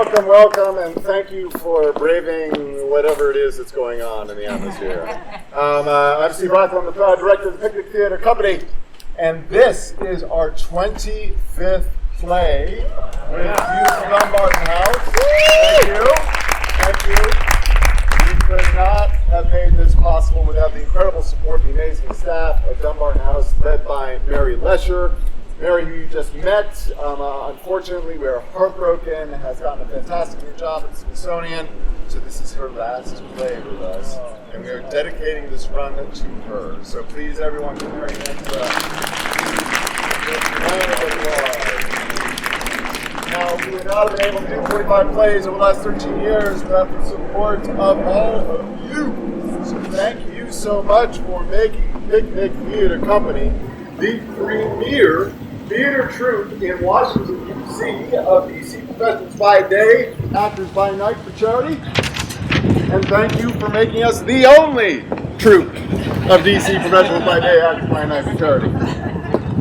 Welcome, welcome, and thank you for braving whatever it is that's going on in the atmosphere. I'm Steve Roth, I'm the proud director of the Picnic Theater Company, and this is our 25th play with youth from Dumbarton House. Thank you. Thank you. We could not have made this possible without the incredible support of the amazing staff of Dumbarton House, led by Mary Lesher. Mary, who you just met, unfortunately, we're heartbroken, has gotten a fantastic new job at the Smithsonian, so this is her last play with us, and we are dedicating this run to her. So please, everyone, give Mary a hand for Now, we would not have been able to do 45 plays over the last 13 years without the support of all of you. So thank you so much for making Picnic Theater Company the premier theater troupe in Washington, D.C. of DC professionals by day, actors by night for charity. And thank you for making us the only troupe of DC professionals by day, actors by night for charity.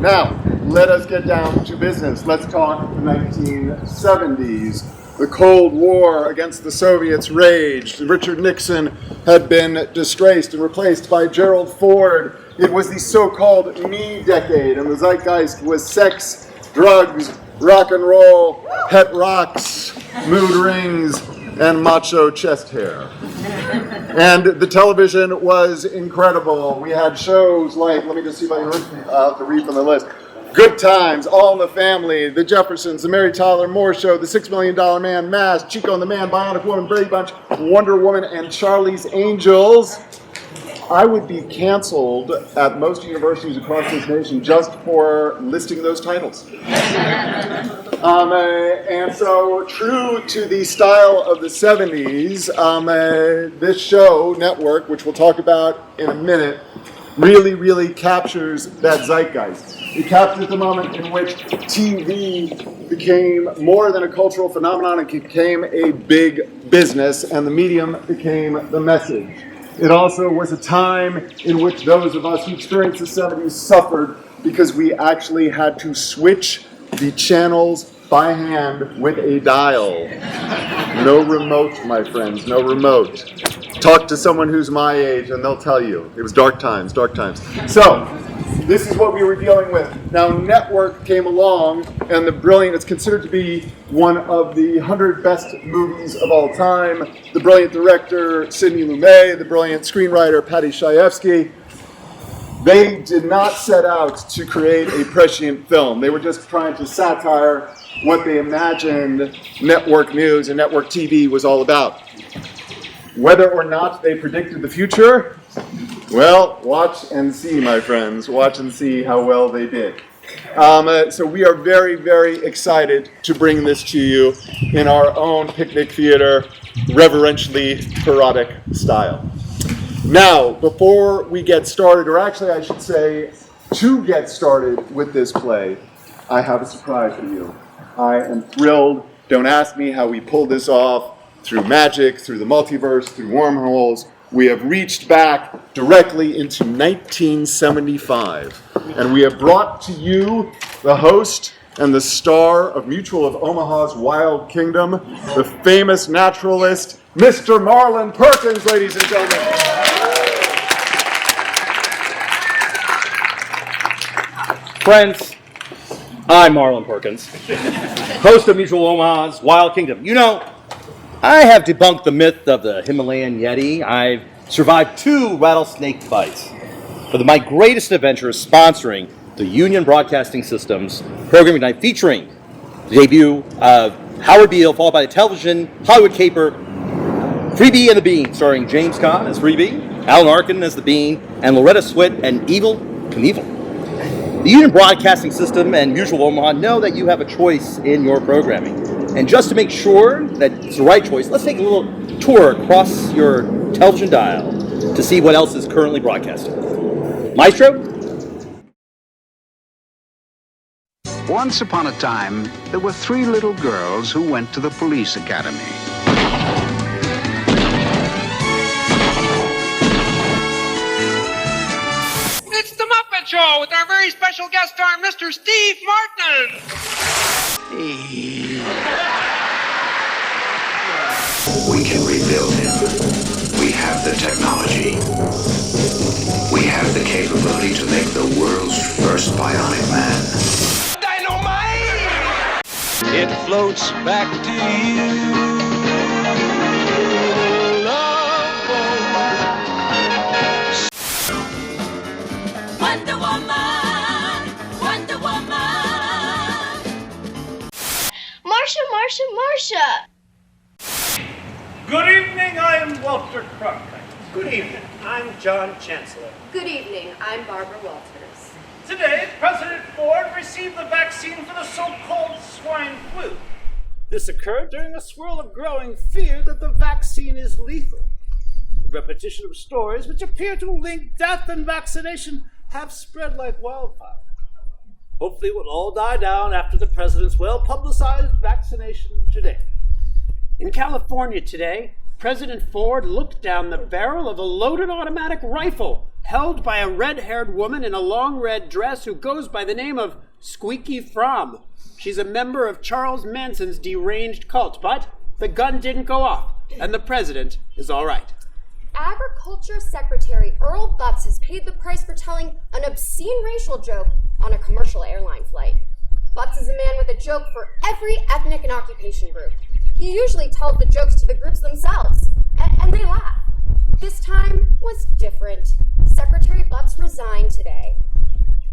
Now, let us get down to business. Let's talk the 1970s. The Cold War against the Soviets raged. Richard Nixon had been disgraced and replaced by Gerald Ford. It was the so-called me decade, and the zeitgeist was sex, drugs, rock and roll, pet rocks, mood rings, and macho chest hair. And the television was incredible. We had shows like, let me just see if I can have to read from the list. Good Times, All in the Family, The Jeffersons, The Mary Tyler Moore Show, The $6 Million Man, Mask, Chico and the Man, Bionic Woman, Brady Bunch, Wonder Woman, and Charlie's Angels. I would be canceled at most universities across this nation just for listing those titles. And so, true to the style of the 70s, this show, Network, which we'll talk about in a minute, really captures that zeitgeist. It captures the moment in which TV became more than a cultural phenomenon. It became a big business, and the medium became the message. It also was a time in which those of us who experienced the 70s suffered because we actually had to switch the channels by hand with a dial. No remote, my friends, no remote. Talk to someone who's my age and they'll tell you. It was dark times, dark times. So, this is what we were dealing with. Now, Network came along, and it's considered to be one of the 100 best movies of all time. The brilliant director, Sidney Lumet, the brilliant screenwriter, Paddy Chayefsky. They did not set out to create a prescient film. They were just trying to satire what they imagined network news and network TV was all about. Whether or not they predicted the future, well, watch and see, my friends. Watch and see how well they did. So we are very excited to bring this to you in our own Picnic Theater, reverentially parodic style. Now, before we get started, or actually I should say, to get started with this play, I have a surprise for you. I am thrilled. Don't ask me how we pulled this off. Through magic, through the multiverse, through wormholes, we have reached back directly into 1975. And we have brought to you the host and the star of Mutual of Omaha's Wild Kingdom, the famous naturalist, Mr. Marlon Perkins, ladies and gentlemen. Friends, I'm Marlon Perkins, host of Mutual of Omaha's Wild Kingdom. You know, I have debunked the myth of the Himalayan Yeti. I've survived 2 rattlesnake bites. But my greatest adventure is sponsoring the Union Broadcasting System's programming night featuring the debut of Howard Beale, followed by the television Hollywood caper Freebie and the Bean, starring James Caan as Freebie, Alan Arkin as the Bean, and Loretta Swit and Evel Knievel. The Union Broadcasting System and Mutual of Omaha know that you have a choice in your programming. And just to make sure that it's the right choice, let's take a little tour across your television dial to see what else is currently broadcasting. Maestro? Once upon a time, there were 3 little girls who went to the police academy. It's the Muppet Show with our very special guest star, Mr. Steve Martin. We can rebuild him. We have the technology. We have the capability to make the world's first bionic man. Dynamite! It floats back to you. Wonder Woman! Wonder Woman! Marsha, Marsha, Marsha! Good evening, I am Walter Cronkite. Good evening, I'm John Chancellor. Good evening, I'm Barbara Walters. Today, President Ford received the vaccine for the so-called swine flu. This occurred during a swirl of growing fear that the vaccine is lethal. The repetition of stories which appear to link death and vaccination have spread like wildfire. Hopefully it will all die down after the president's well-publicized vaccination today. In California today, President Ford looked down the barrel of a loaded automatic rifle held by a red-haired woman in a long red dress who goes by the name of Squeaky Fromm. She's a member of Charles Manson's deranged cult, but the gun didn't go off, and the president is all right. Agriculture Secretary Earl Butz has paid the price for telling an obscene racial joke on a commercial airline flight. Butz is a man with a joke for every ethnic and occupation group. He usually tells the jokes to the groups themselves, and they laugh. This time was different. Secretary Butz resigned today.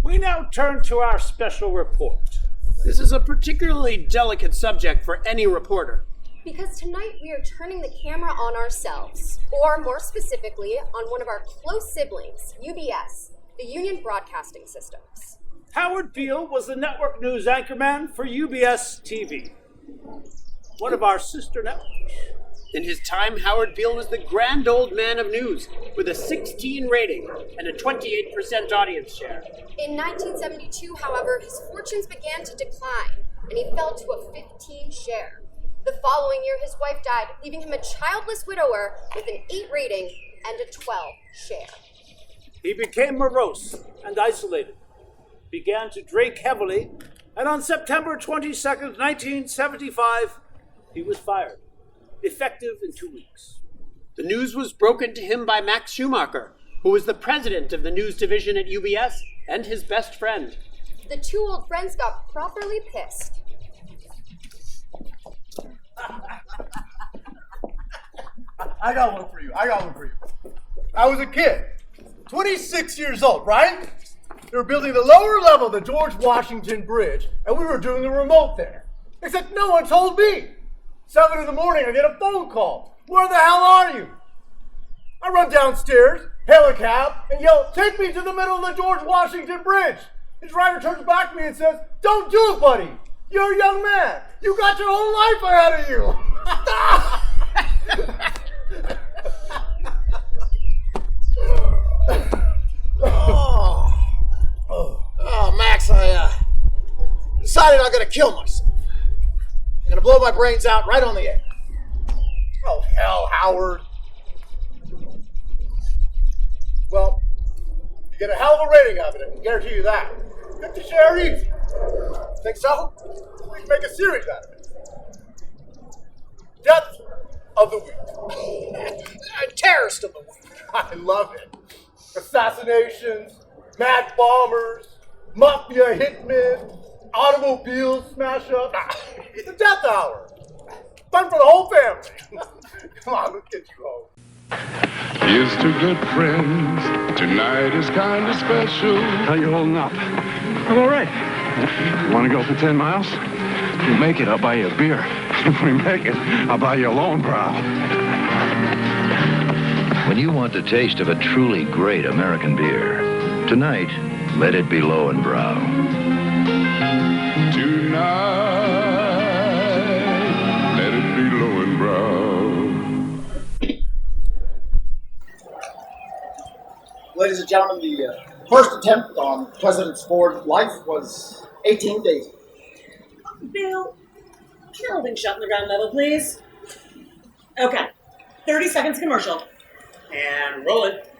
We now turn to our special report. This is a particularly delicate subject for any reporter. Because tonight we are turning the camera on ourselves, or more specifically, on one of our close siblings, UBS, the Union Broadcasting Systems. Howard Beale was the network news anchorman for UBS TV, one of our sister networks. In his time, Howard Beale was the grand old man of news, with a 16 rating and a 28% audience share. In 1972, however, his fortunes began to decline, and he fell to a 15 share. The following year, his wife died, leaving him a childless widower with an 8 rating and a 12 share. He became morose and isolated, began to drink heavily, and on September 22nd, 1975, he was fired, effective in 2 weeks. The news was broken to him by Max Schumacher, who was the president of the news division at UBS and his best friend. The two old friends got properly pissed. I got one for you. I was a kid, 26 years old, right? They were building the lower level of the George Washington Bridge, and we were doing the remote there. Except no one told me. 7 in the morning, I get a phone call. Where the hell are you? I run downstairs, hail a cab, and yell, "Take me to the middle of the George Washington Bridge." The driver turns back to me and says, "Don't do it, buddy. You're a young man. You got your whole life ahead of you." Oh, Max, I decided I'm going to kill myself. I'm going to blow my brains out right on the air. Oh, hell, Howard. Well, you get a hell of a rating out of it, I can guarantee you that. 50 share easy. Think so? We can make a series out of it. Death of the week. Terrorist of the week. I love it. Assassinations, mad bombers, mafia hitmen, automobile smash-ups. The death hour. Fun for the whole family. Come on, let's get you home. Here's to good friends. Tonight is kind of special. How you holding up? I'm all right. You want to go for 10 miles? If we make it, I'll buy you a beer. If we make it, I'll buy you a lone brow. When you want the taste of a truly great American beer, tonight, let it be Lowenbrow. Tonight, let it be Lowenbrow. Ladies and gentlemen, the first attempt on President Ford's life was 18 days ago. Bill, can everything shut on the ground level, please? Okay, 30 seconds commercial. And roll it.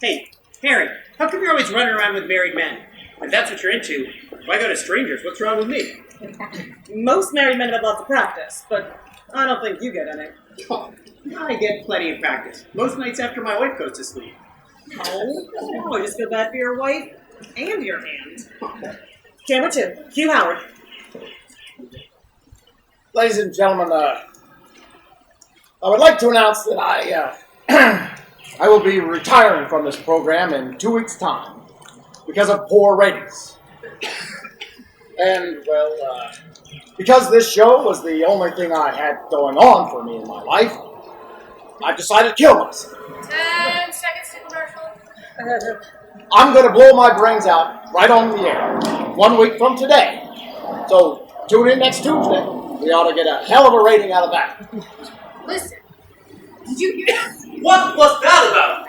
Hey, Harry, how come you're always running around with married men? If that's what you're into, why go to strangers? What's wrong with me? Most married men have lots of practice, but I don't think you get any. I get plenty of practice. Most nights after my wife goes to sleep. Oh, I just feel bad for your wife and your hand. Camera 2, Hugh Howard. Ladies and gentlemen, I would like to announce that I will be retiring from this program in 2 weeks' time because of poor ratings. And, well, because this show was the only thing I had going on for me in my life, I decided to kill myself. 10 seconds to commercial. I'm going to blow my brains out right on the air 1 week from today. So tune in next Tuesday. We ought to get a hell of a rating out of that. Listen, did you hear that? What was that about?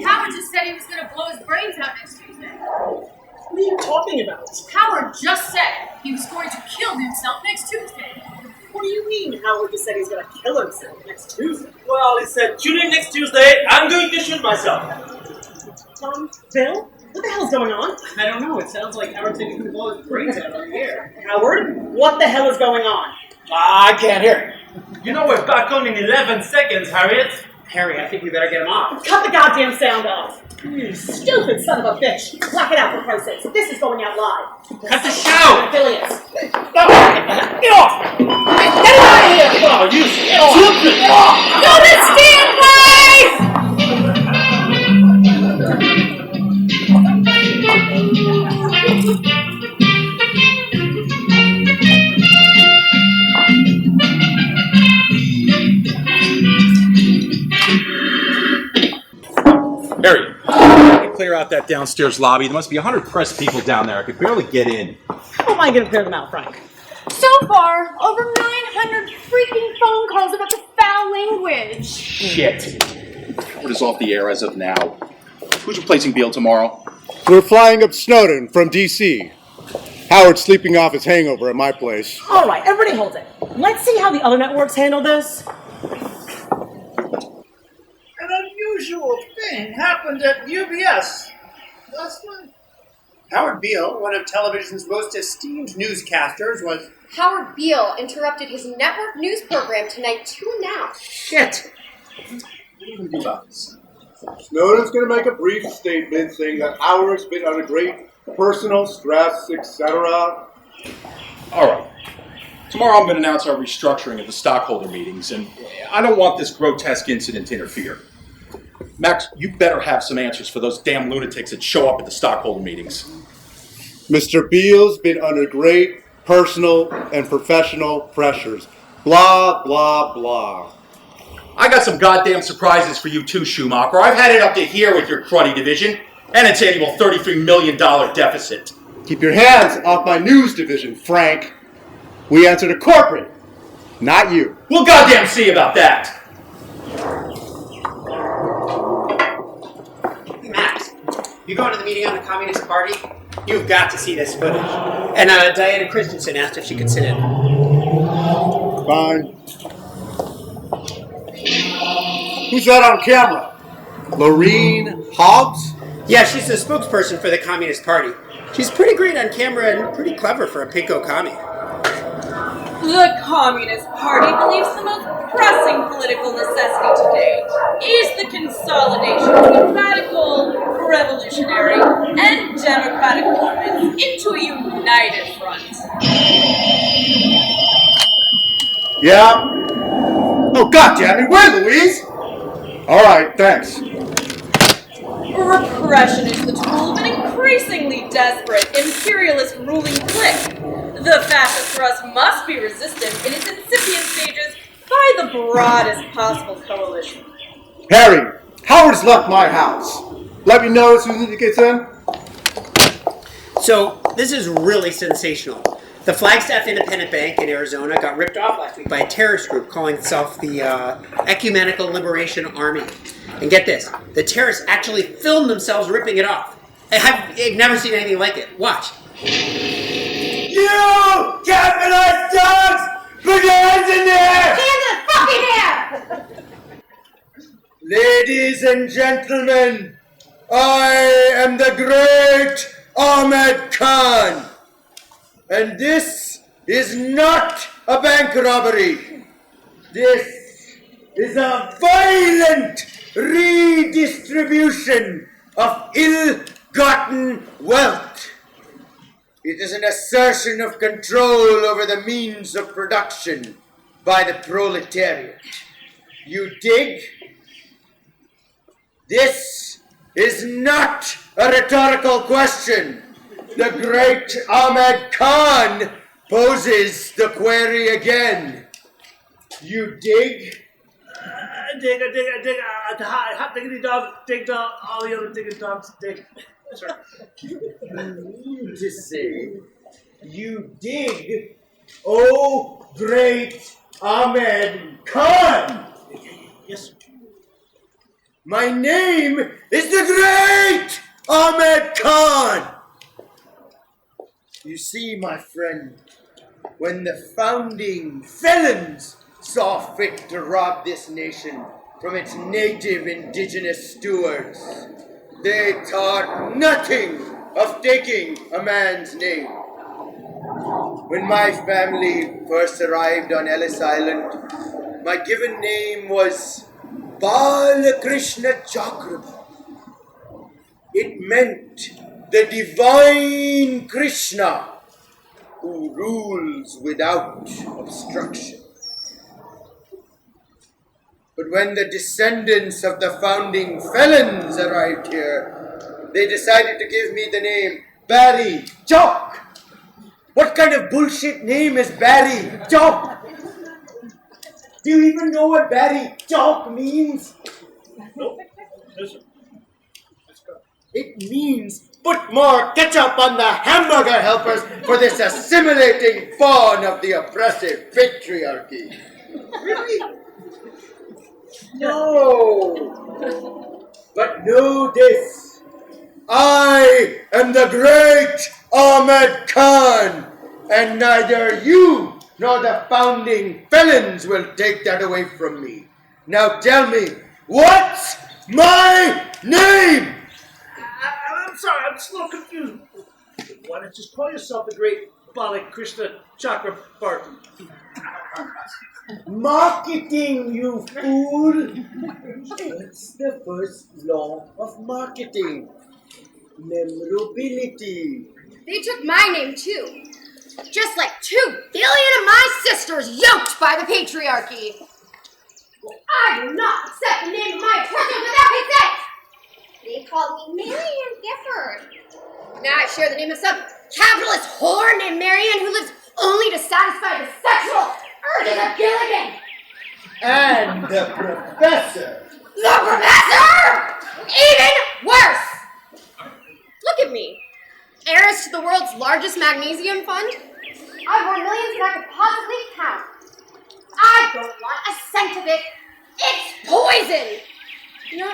Howard just said he was going to blow his brains out next Tuesday. What are you talking about? Howard just said he was going to kill himself next Tuesday. What do you mean Howard just said he's going to kill himself next Tuesday? Well, he said, tune in next Tuesday. I'm going to shoot myself. Bill? What the hell's going on? I don't know. It sounds like Howard said he's going to blow his brains out on the air. Howard? What the hell is going on? I can't hear you. You know we're back on in 11 seconds, Harriet. Harry, I think we better get him off. Cut the goddamn sound off! You stupid son of a bitch! Black it out for Christ's sake. This is going out live. Cut the show! Affiliates. Get off! Get out of here! Oh, you stupid! Get off! Go to standby! Harry, clear out that downstairs lobby. There must be 100 press people down there. I could barely get in. How am I going to clear them out, Frank? So far, over 900 freaking phone calls about the foul language. Shit. Howard is off the air as of now. Who's replacing Beale tomorrow? We're flying up Snowden from D.C. Howard's sleeping off his hangover at my place. All right, everybody hold it. Let's see how the other networks handle this. An unusual thing happened at UBS last night. Howard Beale, one of television's most esteemed newscasters, was... Howard Beale interrupted his network news program tonight to announce. Shit! What are you going to do about this? Snowden's going to make a brief statement saying that Howard's been under great personal stress, etc. All right. Tomorrow I'm going to announce our restructuring of the stockholder meetings, and I don't want this grotesque incident to interfere. Max, you better have some answers for those damn lunatics that show up at the stockholder meetings. Mr. Beale's been under great personal and professional pressures. Blah, blah, blah. I got some goddamn surprises for you too, Schumacher. I've had it up to here with your cruddy division and its annual $33 million deficit. Keep your hands off my news division, Frank. We answer to corporate, not you. We'll goddamn see about that. Max, you going to the meeting on the Communist Party? You've got to see this footage. And Diana Christensen asked if she could sit in. Fine. Who's that on camera? Lorene Hobbs? Yeah, she's the spokesperson for the Communist Party. She's pretty great on camera and pretty clever for a pinko commie. The Communist Party believes the most pressing political necessity today is the consolidation of the radical, revolutionary, and democratic movements into a united front. Yeah? Oh, goddammit, where, Louise? All right, thanks. Repression is the tool of an increasingly desperate, imperialist ruling clique. The fascist thrust must be resisted in its incipient stages by the broadest possible coalition. Harry, Howard's left my house. Let me know as soon as he gets in. So, this is really sensational. The Flagstaff Independent Bank in Arizona got ripped off last week by a terrorist group calling itself the Ecumenical Liberation Army. And get this, the terrorists actually filmed themselves ripping it off. I've never seen anything like it. Watch. You capitalist dogs! Put your hands in the air! Hands in the fucking air! Ladies and gentlemen, I am the great Ahmed Khan. And this is not a bank robbery. This is a violent redistribution of ill-gotten wealth. It is an assertion of control over the means of production by the proletariat. You dig? This is not a rhetorical question. The great Ahmed Khan poses the query again. You dig? Dig, hot diggity dog, dig dog, all the other diggity dogs, dig. Sorry. To say, you dig, oh great Ahmed Khan! Yes, sir. My name is the great Ahmed Khan! You see, my friend, when the founding felons saw fit to rob this nation from its native indigenous stewards, they thought nothing of taking a man's name. When my family first arrived on Ellis Island, my given name was Balakrishna Chakrabarti. It meant the divine Krishna who rules without obstruction. But when the descendants of the founding felons arrived here, they decided to give me the name Barry Jock. What kind of bullshit name is Barry Jock? Do you even know what Barry Jock means? Nope. Listen. It means put more ketchup on the hamburger helpers for this assimilating fawn of the oppressive patriarchy. Really? No. But know this. I am the great Ahmed Khan, and neither you nor the founding felons will take that away from me. Now tell me, what's my name? I'm sorry, I'm just a little confused. Why don't you just call yourself the great Balakrishna Chakrabarti? Marketing, you fool! It's the first law of marketing. Memorability. They took my name too. Just like 2 billion of my sisters yoked by the patriarchy. I do not accept the name of my oppressors without consent. They call me Marianne Gifford. Now I share the name of some capitalist whore named Marianne who lives only to satisfy the sexual urges of Gilligan. And the professor. The professor! Even worse! Look at me. Heiress to the world's largest magnesium fund. I've more millions than I could possibly count. I don't want a cent of it. It's poison! You know,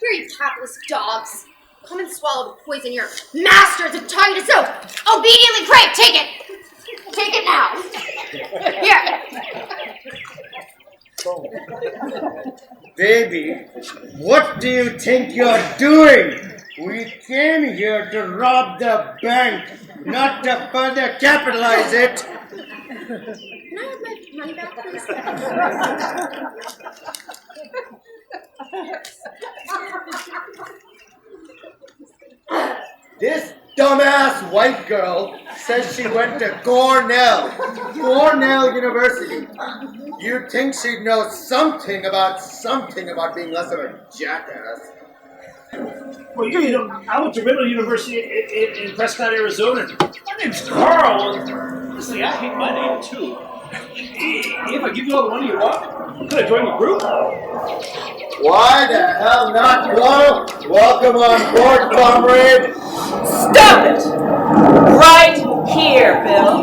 here you capitalist dogs. Come and swallow the poison your masters have taught you to so obediently crave. Take it! Take it now! Here! Baby, what do you think you're doing? We came here to rob the bank, not to further capitalize it. Can I have my money back, please? This dumbass white girl says she went to Cornell University. You'd think she'd know something about being less of a jackass. Well, you know, I went to Riddle University in Prescott, Arizona. My name's Carl. See, I hate my name too. If I give you all the money you want, could I join your group? Why the hell not, Carl? Welcome on board, comrade. Stop it! Right here, Bill.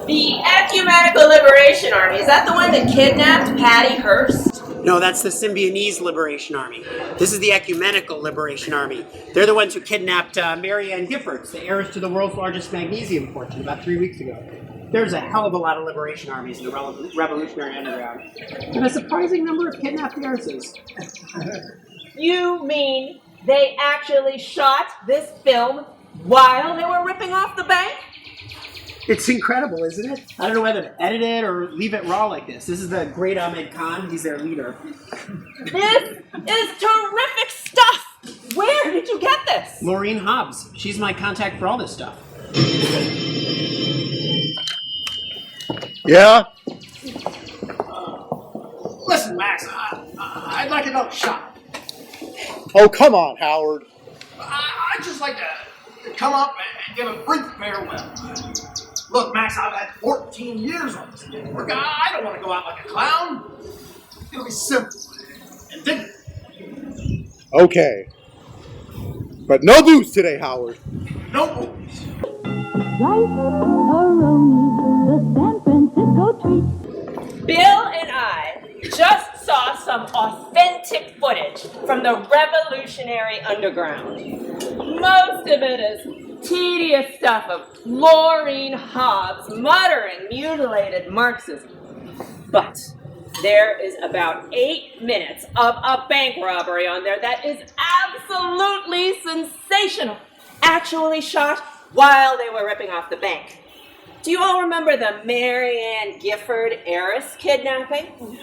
The Ecumenical Liberation Army, is that the one that kidnapped Patty Hearst? No, that's the Symbionese Liberation Army. This is the Ecumenical Liberation Army. They're the ones who kidnapped Marianne Gifford, the heiress to the world's largest magnesium fortune, about 3 weeks ago. There's a hell of a lot of liberation armies in the Revolutionary Underground. And a surprising number of kidnapped heiresses. You mean they actually shot this film while they were ripping off the bank? It's incredible, isn't it? I don't know whether to edit it or leave it raw like this. This is the great Ahmed Khan. He's their leader. This is terrific stuff! Where did you get this? Laureen Hobbs. She's my contact for all this stuff. Yeah? Listen, Max, I'd like another shot. Oh, come on, Howard. I'd just like to come up and give a brief farewell. Look, Max, I've had 14 years on this network. I don't want to go out like a clown. It'll be simple and dignified. Okay. But no booze today, Howard. No booze. Bill and I just saw some authentic footage from the Revolutionary Underground. Most of it is tedious stuff of Laureen Hobbs muttering mutilated Marxism. But there is about 8 minutes of a bank robbery on there that is absolutely sensational. Actually shot while they were ripping off the bank. Do you all remember the Mary Ann Gifford heiress kidnapping?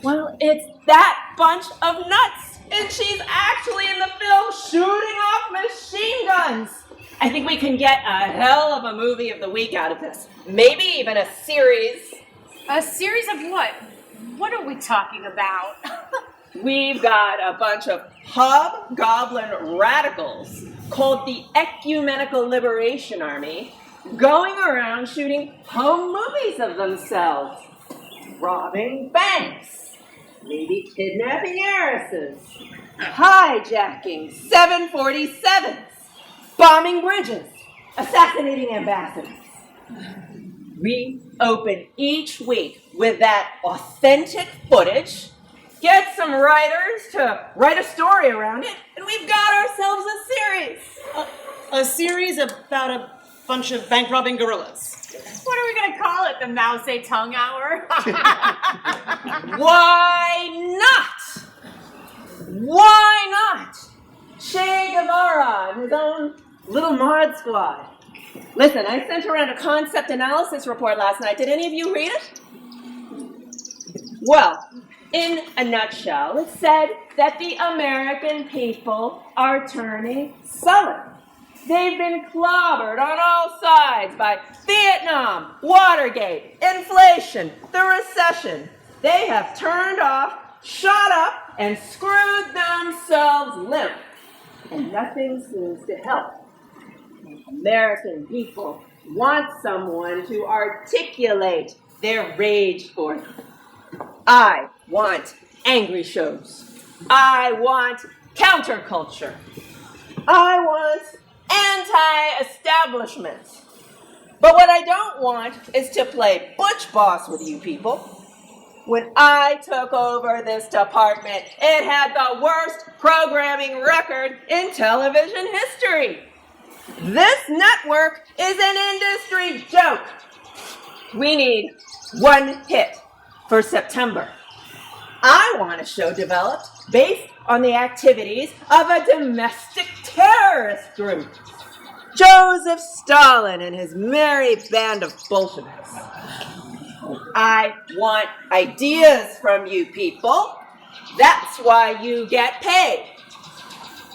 Well, it's that bunch of nuts, and she's actually in the film shooting off machine guns. I think we can get a hell of a movie of the week out of this. Maybe even a series. A series of what? What are we talking about? We've got a bunch of hobgoblin radicals called the Ecumenical Liberation Army going around shooting home movies of themselves, robbing banks, maybe kidnapping heiresses, hijacking 747s, bombing bridges, assassinating ambassadors. We open each week with that authentic footage, get some writers to write a story around it, and we've got ourselves a series. A series about a bunch of bank robbing gorillas. What are we going to call it? The Mao Zedong Hour? Why not? Why not? Che Guevara and his own little mod squad. Listen, I sent around a concept analysis report last night. Did any of you read it? Well, in a nutshell, it said that the American people are turning sullen. They've been clobbered on all sides by Vietnam, Watergate, inflation, the recession. They have turned off, shot up, and screwed themselves limp. And nothing seems to help. American people want someone to articulate their rage for them. I want angry shows. I want counterculture. I want anti-establishment. But what I don't want is to play butch boss with you people. When I took over this department, it had the worst programming record in television history. This network is an industry joke. We need one hit for September. I want a show developed based on the activities of a domestic terrorist group. Joseph Stalin and his merry band of Bolsheviks. I want ideas from you people. That's why you get paid.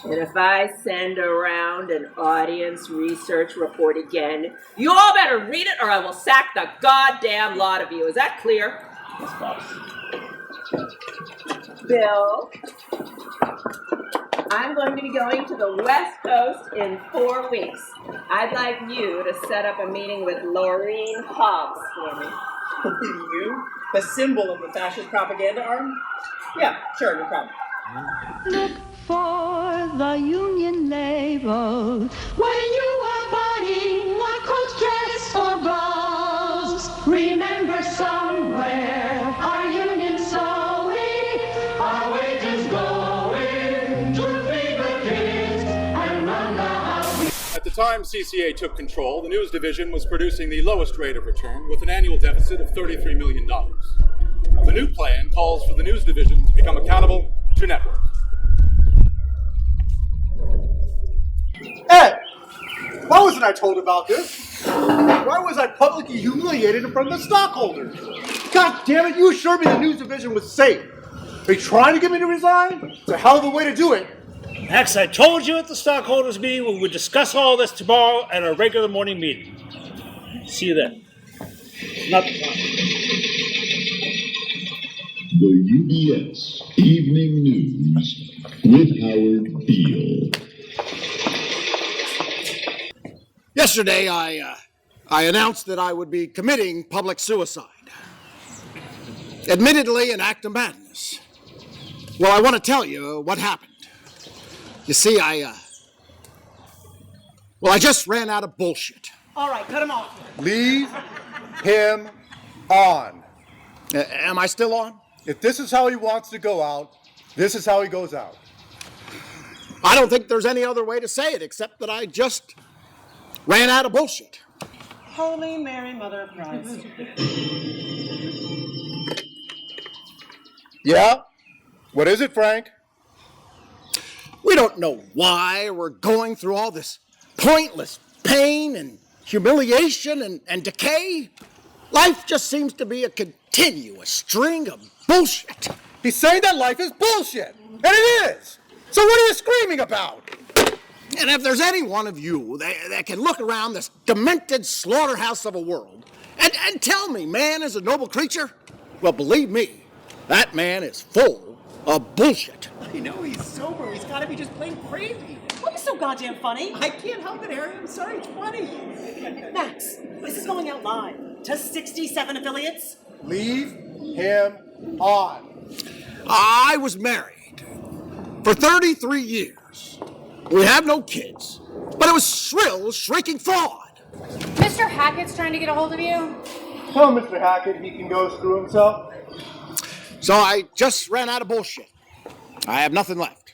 And if I send around an audience research report again, you all better read it or I will sack the goddamn lot of you. Is that clear? Yes, boss. Bill, I'm going to be going to the West Coast in 4 weeks. I'd like you to set up a meeting with Laureen Hobbs for me. You? The symbol of the fascist propaganda arm? Yeah, sure, no problem. Look for the Union label when you are buying a coat dress or blouse. Remember somewhere our union sewing, our wages going to feed the kids and run the house. At the time CCA took control, the news division was producing the lowest rate of return with an annual deficit of $33 million. The new plan calls for the news division to become accountable to network. Hey, why wasn't I told about this? Why was I publicly humiliated in front of the stockholders? God damn it, you assured me the news division was safe. Are you trying to get me to resign? It's a hell of a way to do it. Max, I told you at the stockholders meeting we would discuss all this tomorrow at our regular morning meeting. See you then. Not the time. The UBS Evening News with Howard Beale. Yesterday, I announced that I would be committing public suicide. Admittedly, an act of madness. Well, I want to tell you what happened. You see, I just ran out of bullshit. All right, cut him off. Leave him on. Am I still on? If this is how he wants to go out, this is how he goes out. I don't think there's any other way to say it except that I just ran out of bullshit. Holy Mary, Mother of Christ. Yeah? What is it, Frank? We don't know why we're going through all this pointless pain and humiliation and decay. Life just seems to be a continuous string of bullshit. He's saying that life is bullshit, and it is. So what are you screaming about? And if there's any one of you that can look around this demented slaughterhouse of a world and tell me man is a noble creature, well, believe me, that man is full of bullshit. I know he's sober. He's got to be just plain crazy. What is so goddamn funny? I can't help it, Harry. I'm sorry. It's funny. Max, this is going out live to 67 affiliates. Leave him on. I was married for 33 years. We have no kids, but it was shrill, shrieking fraud. Mr. Hackett's trying to get a hold of you. Tell Mr. Hackett he can go screw himself. So I just ran out of bullshit. I have nothing left.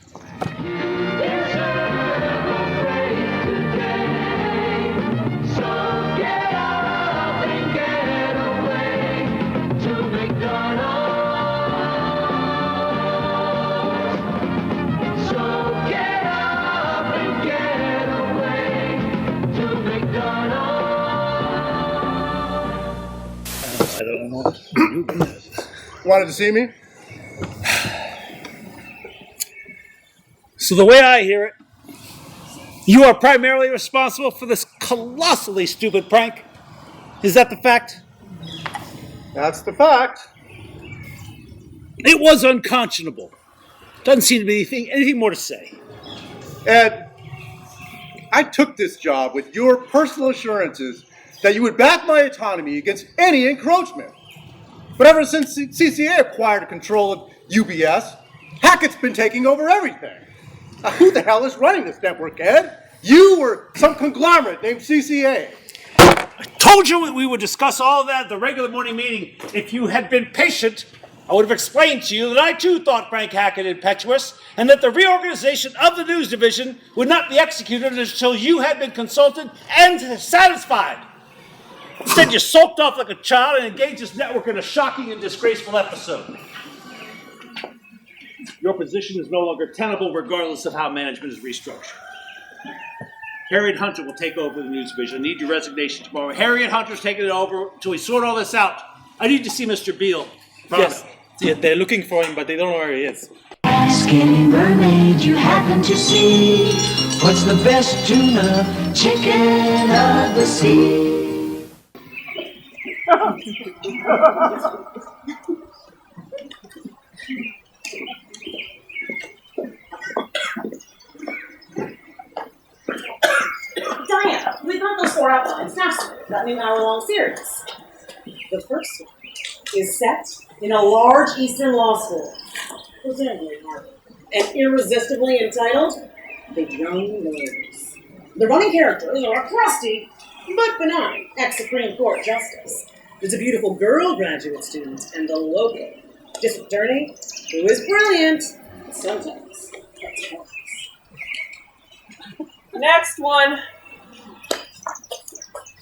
I don't know. Wanted to see me? So the way I hear it, you are primarily responsible for this colossally stupid prank. Is that the fact? That's the fact. It was unconscionable. Doesn't seem to be anything more to say. Ed, I took this job with your personal assurances that you would back my autonomy against any encroachment. But ever since CCA acquired control of UBS, Hackett's been taking over everything. Now, who the hell is running this network, Ed? You or some conglomerate named CCA? I told you we would discuss all of that at the regular morning meeting. If you had been patient, I would have explained to you that I too thought Frank Hackett impetuous, and that the reorganization of the news division would not be executed until you had been consulted and satisfied. Instead, you sulked off like a child and engaged this network in a shocking and disgraceful episode. Your position is no longer tenable regardless of how management is restructured. Harriet Hunter will take over the news division. I need your resignation tomorrow. Harriet Hunter's taking it over until we sort all this out. I need to see Mr. Beale. Yes. Yeah, they're looking for him, but they don't know where he is. Skinny mermaid you happen to see. What's the best tuna chicken of the sea? Diana, we've got those 4 outlines. Now, that new hour-long series. The first one is set in a large Eastern law school, presumably Harvard, and irresistibly entitled The Young Lawyers. The running characters are a crusty but benign ex-Supreme Court justice. There's a beautiful girl graduate student and a local district attorney who is brilliant, but sometimes that's heartless. Next one.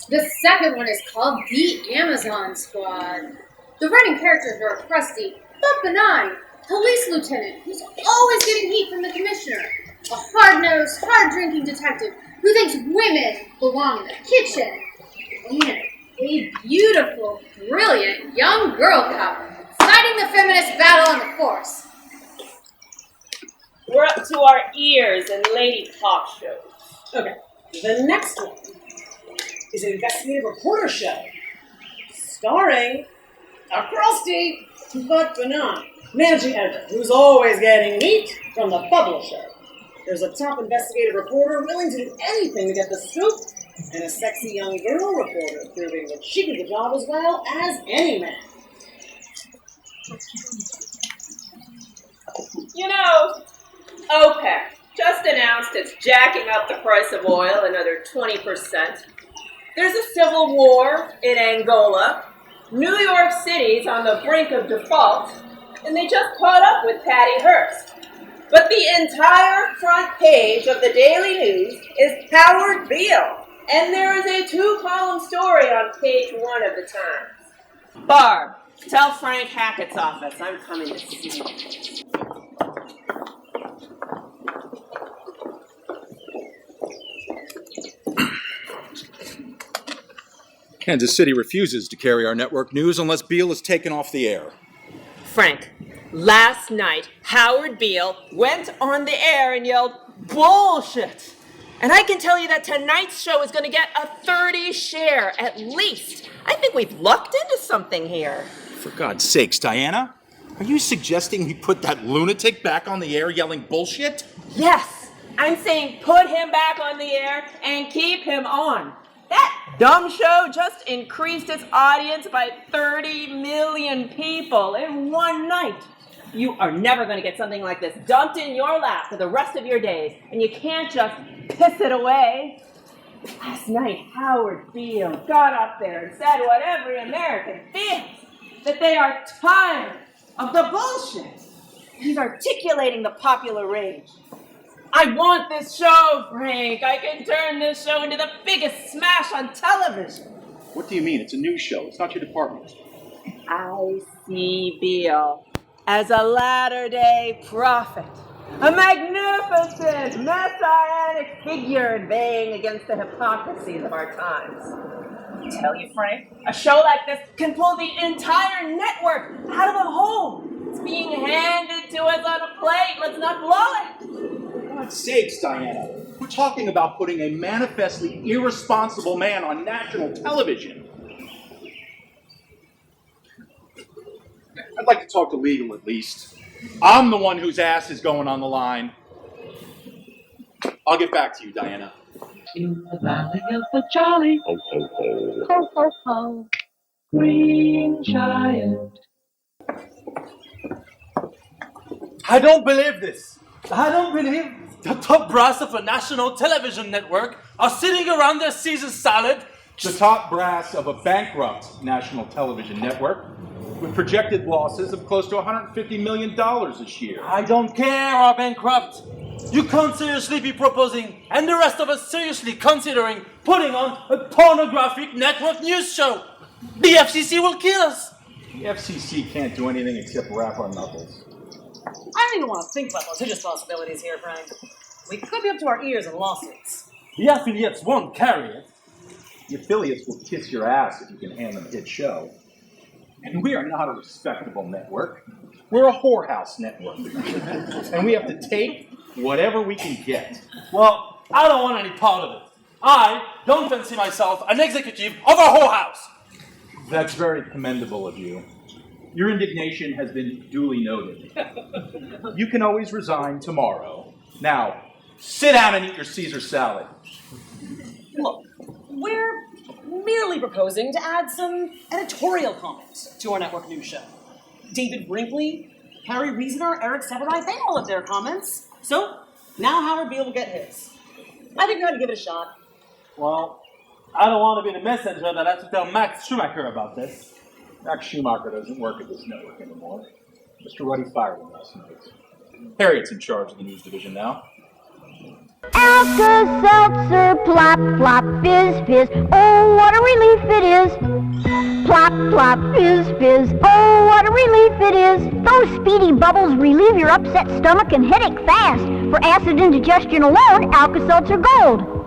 The second one is called The Amazon Squad. The running characters are a crusty but benign police lieutenant who's always getting heat from the commissioner. A hard-nosed, hard-drinking detective who thinks women belong in the kitchen. And a beautiful, brilliant young girl cop fighting the feminist battle on the force. We're up to our ears in lady talk shows. Okay, the next one is an investigative reporter show starring a crusty but benign managing editor who's always getting meat from the publisher. There's a top investigative reporter willing to do anything to get the scoop, and a sexy young girl reporter proving that she can do the job as well as any man. You know, OPEC just announced it's jacking up the price of oil another 20%. There's a civil war in Angola. New York City's on the brink of default, and they just caught up with Patty Hearst. But the entire front page of the Daily News is Howard Beale, and there is a 2-column story on page 1 of the Times. Barb, tell Frank Hackett's office I'm coming to see him. Kansas City refuses to carry our network news unless Beale is taken off the air. Frank, last night, Howard Beale went on the air and yelled, "Bullshit!" And I can tell you that tonight's show is going to get a 30 share at least. I think we've lucked into something here. For God's sakes, Diana, are you suggesting we put that lunatic back on the air yelling bullshit? Yes, I'm saying put him back on the air and keep him on. That dumb show just increased its audience by 30 million people in one night. You are never going to get something like this dumped in your lap for the rest of your days, and you can't just piss it away. Last night, Howard Beale got up there and said what every American feels, that they are tired of the bullshit. He's articulating the popular rage. I want this show, Frank. I can turn this show into the biggest smash on television. What do you mean? It's a news show. It's not your department. I see Beale as a latter-day prophet, a magnificent, messianic figure inveighing against the hypocrisies of our times. I tell you, Frank, a show like this can pull the entire network out of the home. It's being handed to us on a plate. Let's not blow it. For God's sakes, Diana, we're talking about putting a manifestly irresponsible man on national television. I'd like to talk to legal at least. I'm the one whose ass is going on the line. I'll get back to you, Diana. In the valley of the jolly, Ho, ho, ho. ho, ho, ho, green giant. I don't believe this. I don't believe the top brass of a national television network are sitting around their Caesar salad. The top brass of a bankrupt national television network with projected losses of close to $150 million this year. I don't care, are bankrupt. You can't seriously be proposing, and the rest of us seriously considering putting on a pornographic network news show. The FCC will kill us. The FCC can't do anything except wrap our knuckles. I don't even want to think about litigious possibilities here, Frank. We could be up to our ears in lawsuits. The affiliates won't carry it. The affiliates will kiss your ass if you can hand them a hit show. And we are not a respectable network. We're a whorehouse network. And we have to take whatever we can get. Well, I don't want any part of it. I don't fancy myself an executive of a whorehouse. That's very commendable of you. Your indignation has been duly noted. You can always resign tomorrow. Now, sit down and eat your Caesar salad. Look, we're merely proposing to add some editorial comments to our network news show. David Brinkley, Harry Reasoner, Eric Severide, they all have their comments. So, now Howard Beale will get his. I think we ought to give it a shot. Well, I don't want to be the messenger that has to tell Max Schumacher about this. Max Schumacher doesn't work at this network anymore. Mr. Ruddy fired him last night. Harriet's in charge of the news division now. Alka-Seltzer, plop, plop, fizz, fizz, oh, what a relief it is. Plop, plop, fizz, fizz, oh, what a relief it is. Those speedy bubbles relieve your upset stomach and headache fast. For acid indigestion alone, Alka-Seltzer Gold.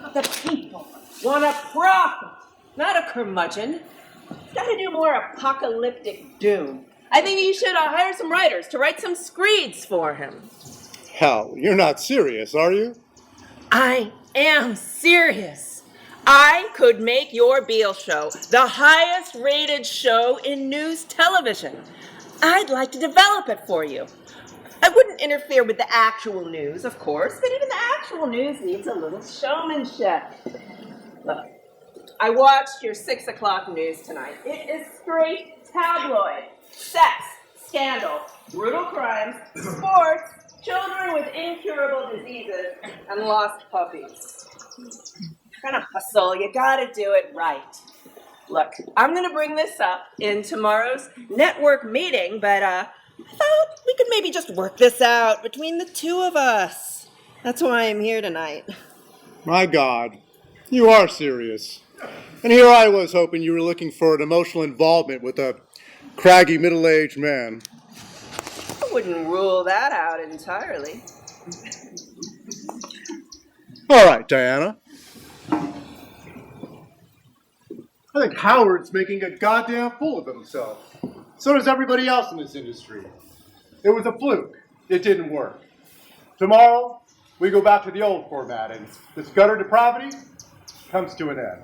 The people want a prophet, not a curmudgeon. He's got to do more apocalyptic doom. I think he should hire some writers to write some screeds for him. Hal, you're not serious, are you? I am serious. I could make your Beale show the highest rated show in news television. I'd like to develop it for you. I wouldn't interfere with the actual news, of course, but even the actual news needs a little showmanship. Look, I watched your 6 o'clock news tonight. It is straight tabloid. Sex, scandal, brutal crimes, sports, children with incurable diseases, and lost puppies. Kind of hustle, you gotta do it right. Look, I'm gonna bring this up in tomorrow's network meeting, but I thought we could maybe just work this out between the two of us. That's why I'm here tonight. My God, you are serious. And here I was hoping you were looking for an emotional involvement with a craggy middle-aged man. I wouldn't rule that out entirely. All right, Diana. I think Howard's making a goddamn fool of himself. So does everybody else in this industry. It was a fluke. It didn't work. Tomorrow, we go back to the old format, and this gutter depravity comes to an end.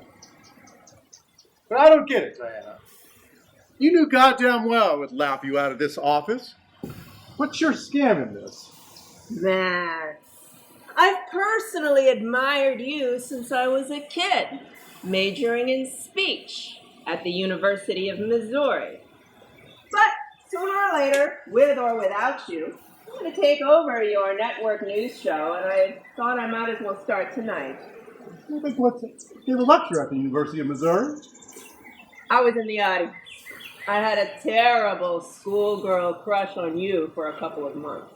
But I don't get it, Diana. You knew goddamn well I would laugh you out of this office. What's your scam in this? Max, I've personally admired you since I was a kid, majoring in speech at the University of Missouri. But sooner or later, with or without you, I'm going to take over your network news show, and I thought I might as well start tonight. I think let's give a lecture at the University of Missouri. I was in the audience. I had a terrible schoolgirl crush on you for a couple of months.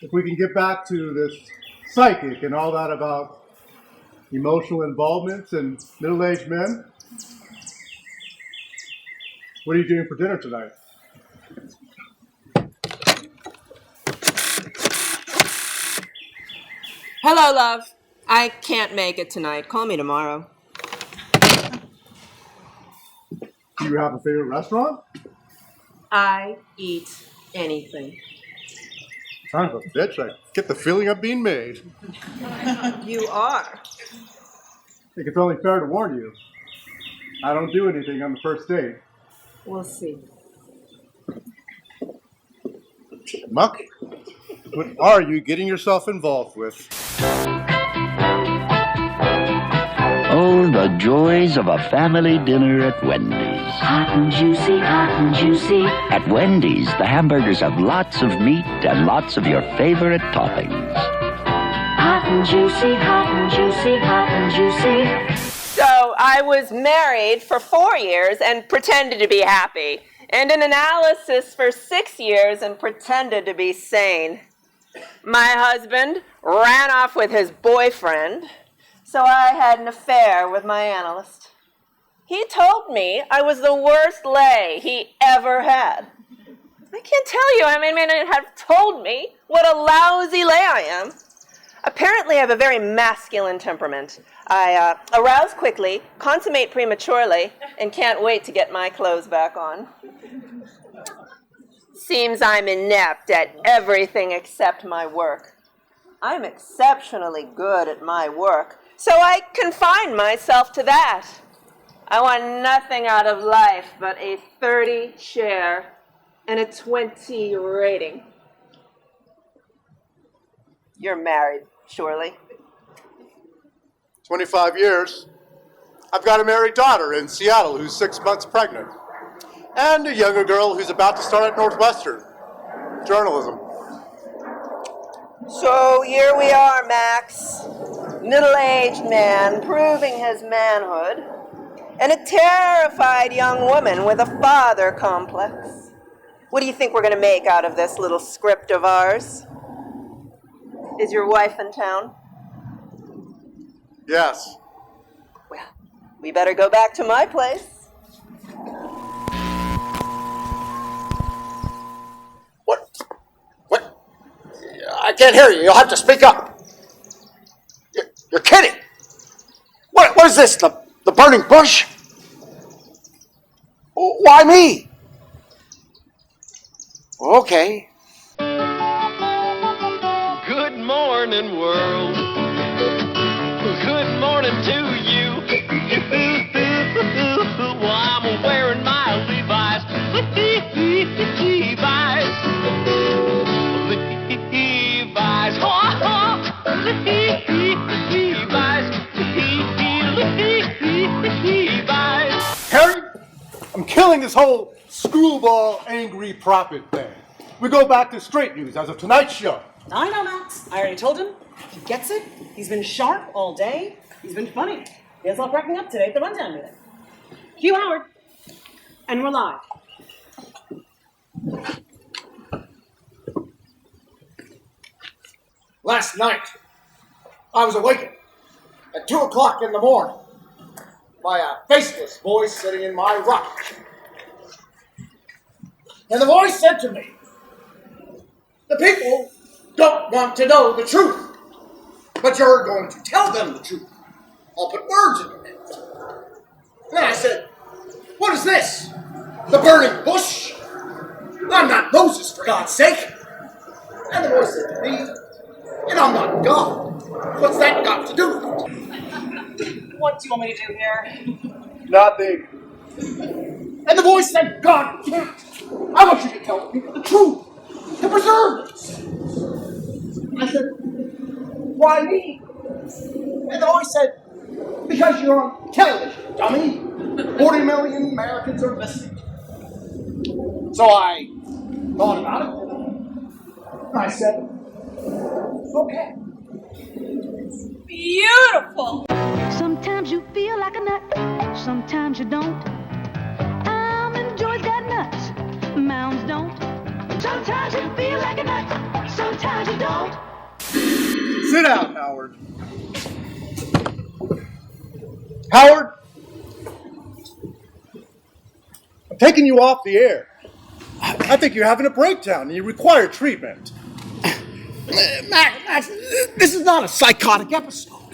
If we can get back to this psychic and all that about emotional involvements and middle-aged men, what are you doing for dinner tonight? Hello, love. I can't make it tonight. Call me tomorrow. Do you have a favorite restaurant? I eat anything. Son of a bitch, I get the feeling I'm being made. You are. I think it's only fair to warn you. I don't do anything on the first date. We'll see. Muck, what are you getting yourself involved with? Oh, the joys of a family dinner at Wendy's. Hot and juicy, hot and juicy. At Wendy's, the hamburgers have lots of meat and lots of your favorite toppings. Hot and juicy, hot and juicy, hot and juicy. So I was married for 4 years and pretended to be happy, and in analysis for 6 years and pretended to be sane. My husband ran off with his boyfriend, so I had an affair with my analyst. He told me I was the worst lay he ever had. I can't tell you, I mean, it have told me what a lousy lay I am. Apparently, I have a very masculine temperament. I arouse quickly, consummate prematurely, and can't wait to get my clothes back on. Seems I'm inept at everything except my work. I'm exceptionally good at my work, so I confine myself to that. I want nothing out of life but a 30 share and a 20 rating. You're married, surely. 25 years. I've got a married daughter in Seattle who's 6 months pregnant. And a younger girl who's about to start at Northwestern. Journalism. So here we are, Max. Middle-aged man proving his manhood. And a terrified young woman with a father complex. What do you think we're going to make out of this little script of ours? Is your wife in town? Yes. Well, we better go back to my place. I can't hear you. You'll have to speak up. You're kidding. What is this, the burning bush? Why me? Okay. Good morning, world. Good morning to you. Well, I'm wearing my Levi's. Harry, I'm killing this whole screwball angry prophet thing. We go back to straight news as of tonight's show. I know, Max. I already told him. He gets it. He's been sharp all day. He's been funny. He has all cracking up today at the rundown meeting. Cue Howard. And we're live. Last night, I was awakened at 2 o'clock in the morning by a faceless voice sitting in my rock. And the voice said to me, the people don't want to know the truth, but you're going to tell them the truth. I'll put words in your mouth. And I said, what is this? The burning bush? I'm not Moses, for God's sake. And the voice said to me, and I'm not God. What's that got to do with it? What do you want me to do here? Nothing. And the voice said, God can't. I want you to tell the people the truth, to preserve this. I said, why me? And the voice said, because you're on television, dummy. 40 million Americans are listening. So I thought about it, and I said, okay. Beautiful! Sometimes you feel like a nut, sometimes you don't. Enjoy's got nuts, mounds don't. Sometimes you feel like a nut, sometimes you don't. Sit down, Howard. Howard, I'm taking you off the air. I think you're having a breakdown and you require treatment. Max, this is not a psychotic episode.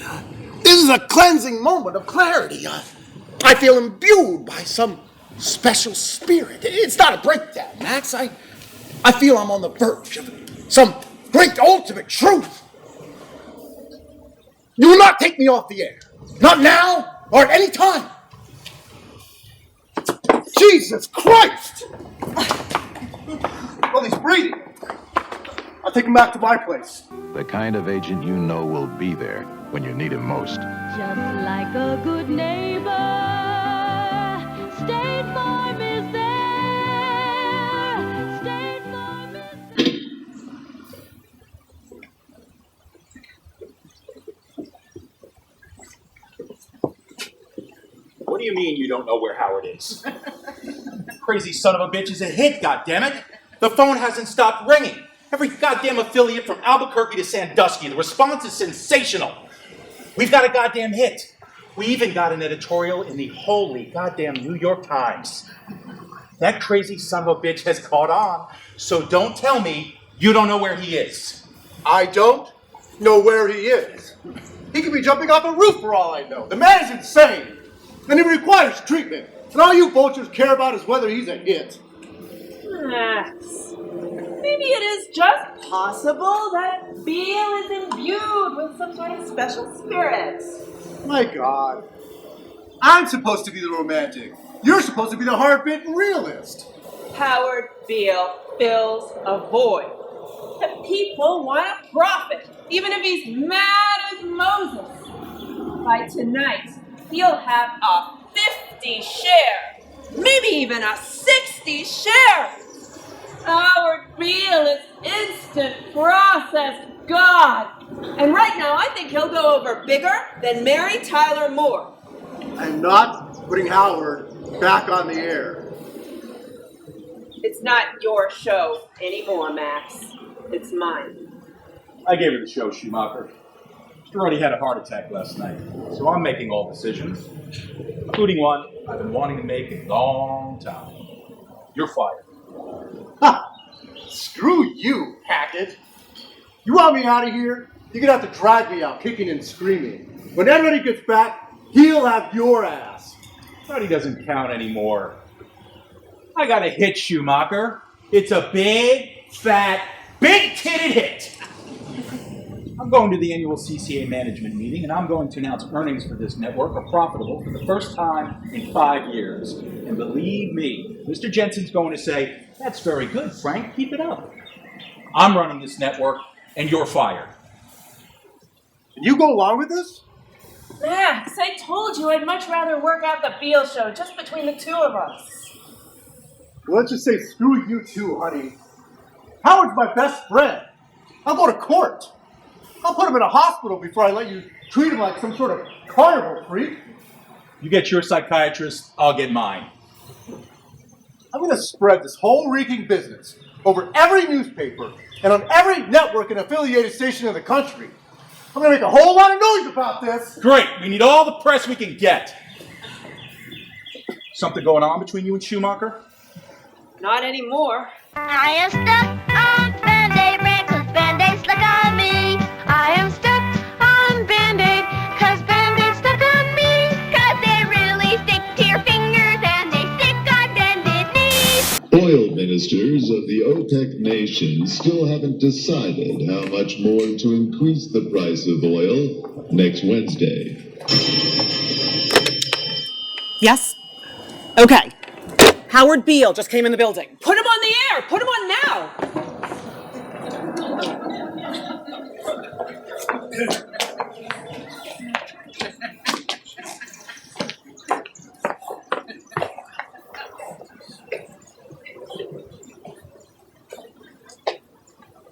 This is a cleansing moment of clarity. I feel imbued by some special spirit. It's not a breakdown, Max. I feel I'm on the verge of some great ultimate truth. You will not take me off the air. Not now or at any time. Jesus Christ! Well, he's breathing. I'll take him back to my place. The kind of agent you know will be there when you need him most. Just like a good neighbor, State Farm is there. State Farm is What do you mean you don't know where Howard is? Crazy son of a bitch is a hit, goddammit. The phone hasn't stopped ringing. Every goddamn affiliate from Albuquerque to Sandusky, the response is sensational. We've got a goddamn hit. We even got an editorial in the holy goddamn New York Times. That crazy son of a bitch has caught on, so don't tell me you don't know where he is. I don't know where he is. He could be jumping off a roof for all I know. The man is insane, and he requires treatment. And all you vultures care about is whether he's a hit. Max, maybe it is just possible that Beale is imbued with some sort of special spirit. My God. I'm supposed to be the romantic. You're supposed to be the hard-bitten realist. Howard Beale fills a void. The people want a prophet, even if he's mad as Moses. By tonight, he'll have a 50 share, maybe even a 60 share. Howard Beale is instant processed God. And right now, I think he'll go over bigger than Mary Tyler Moore. I'm not putting Howard back on the air. It's not your show anymore, Max. It's mine. I gave her the show, Schumacher. She already had a heart attack last night, so I'm making all decisions, including one I've been wanting to make a long time. You're fired. Ha! Screw you, Hackett. You want me out of here? you're gonna have to drag me out kicking and screaming. When everybody gets back, he'll have your ass. Party doesn't count anymore. I got a hit, Schumacher. It's a big, fat, big-titted hit. I'm going to the annual CCA management meeting, and I'm going to announce earnings for this network are profitable for the first time in 5 years. And believe me, Mr. Jensen's going to say, "That's very good, Frank. Keep it up." I'm running this network, and you're fired. Can you go along with this? Max, I told you I'd much rather work out the Beale show just between the two of us. Well, let's just say screw you too, honey. Howard's my best friend. I'll go to court. I'll put him in a hospital before I let you treat him like some sort of carnival freak. You get your psychiatrist, I'll get mine. I'm going to spread this whole reeking business over every newspaper and on every network and affiliated station in the country. I'm going to make a whole lot of noise about this. Great. We need all the press we can get. Something going on between you and Schumacher? Not anymore. I am stuck on Band-Aid brand 'cause Band-Aid stuck on me. I am stuck on Band-Aid 'cause Band-Aid stuck on me. 'Cause they really stick to your fingers and they stick on bended knees. Oil ministers of the OPEC nations still haven't decided how much more to increase the price of oil next Wednesday. Yes? Okay. Howard Beale just came in the building. Put him on the air! Put him on now!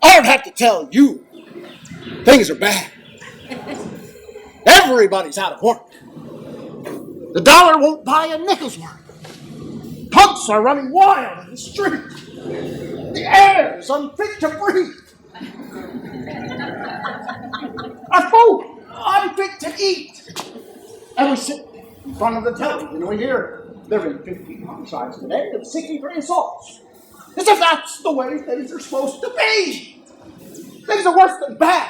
I don't have to tell you, things are bad. Everybody's out of work. The dollar won't buy a nickel's worth. Punks are running wild in the street. The air's unfit to breathe. Our food unfit to eat. And we sit in front of the television and we hear there have been 15 homicides today and 63 assaults. As if that's the way things are supposed to be. Things are worse than bad.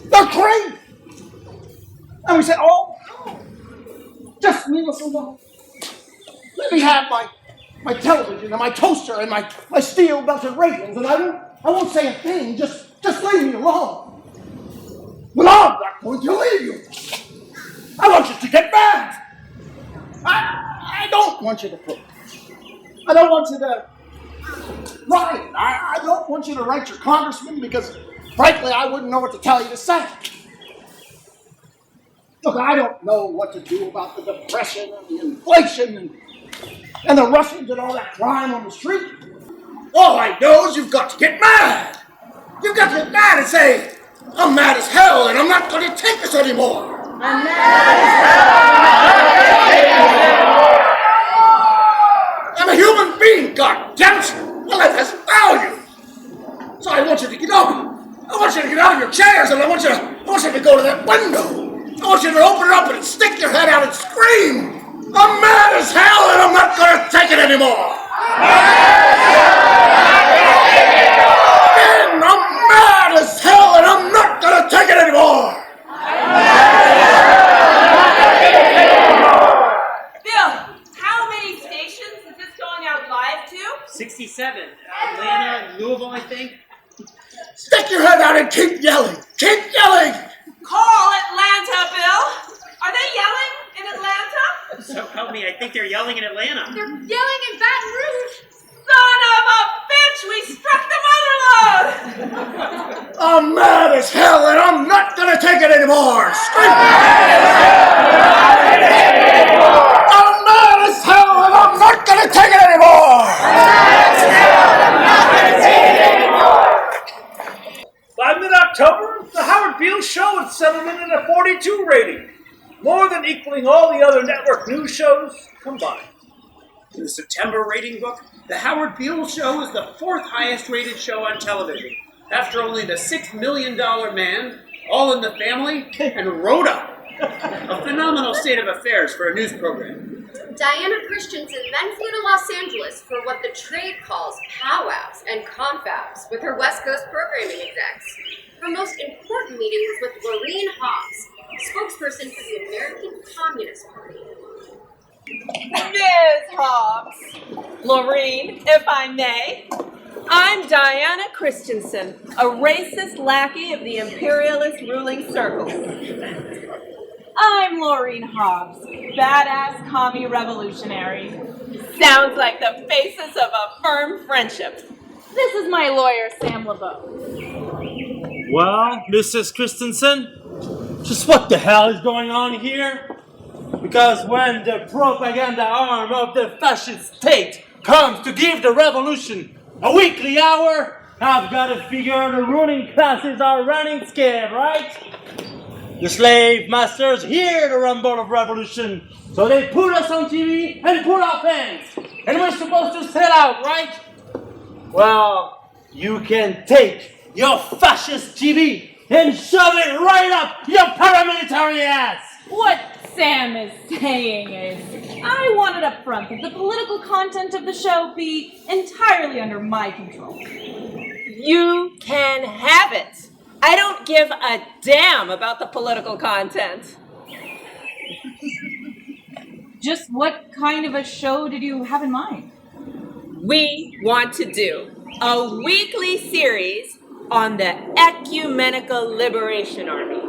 They're crazy. And we say, oh, just leave us alone. Let me have my television and my toaster and my steel belted radios, and I won't say a thing. Just leave me alone. Well, I'm not going to leave you. I want you to get mad. I don't want you to protest. I don't want you to riot. I don't want you to write your congressman because, frankly, I wouldn't know what to tell you to say. Look, I don't know what to do about the depression and the inflation and the Russians and all that crime on the street. All I know is you've got to get mad. You've got to get mad and say, I'm mad as hell and I'm not going to take this anymore. I'm mad as hell. I'm a human being, goddammit. My life has value. So I want you to get up. I want you to get out of your chairs and I want you to go to that window. I want you to open it up and stick your head out and scream. I'm mad as hell and I'm not going to take it anymore. And I'm mad as hell and I'm not going to take it anymore. Bill, how many stations is this going out live to? 67. Atlanta, Louisville, I think. Stick your head out and keep yelling. Keep yelling. Call Atlanta, Bill. Are they yelling in Atlanta? So help me, I think they're yelling in Atlanta. They're yelling in Baton Rouge. Son of a bitch, we struck the mother lode! I'm mad as hell and I'm not going to take it anymore. Scream. I'm mad as hell and I'm not going to take it anymore. By mid-October, the Howard Beale show would settle in at a 42 rating, more than equaling all the other network news shows combined. In the September rating book, the Howard Beale show is the 4th highest rated show on television, after only the $6 Million Man, All in the Family, and Rhoda. A phenomenal state of affairs for a news program. Diana Christensen then flew to Los Angeles for what the trade calls powwows and confabs with her West Coast programming execs. Her most important meeting was with Laureen Hobbs, spokesperson for the American Communist Party. Ms. Hobbs, Laureen, if I may, I'm Diana Christensen, a racist lackey of the imperialist ruling circle. I'm Laureen Hobbs, badass commie revolutionary. Sounds like the basis of a firm friendship. This is my lawyer, Sam LeBeau. Well, Mrs. Christensen, just what the hell is going on here? Because when the propaganda arm of the fascist state comes to give the revolution a weekly hour, I've got to figure the ruling classes are running scared, right? The slave masters hear the rumble of revolution, so they put us on TV and put our pants, and we're supposed to sell out, right? Well, you can take your fascist TV and shove it right up your paramilitary ass! What Sam is saying is, I want it up front that the political content of the show be entirely under my control. You can have it. I don't give a damn about the political content. Just what kind of a show did you have in mind? We want to do a weekly series on the Ecumenical Liberation Army.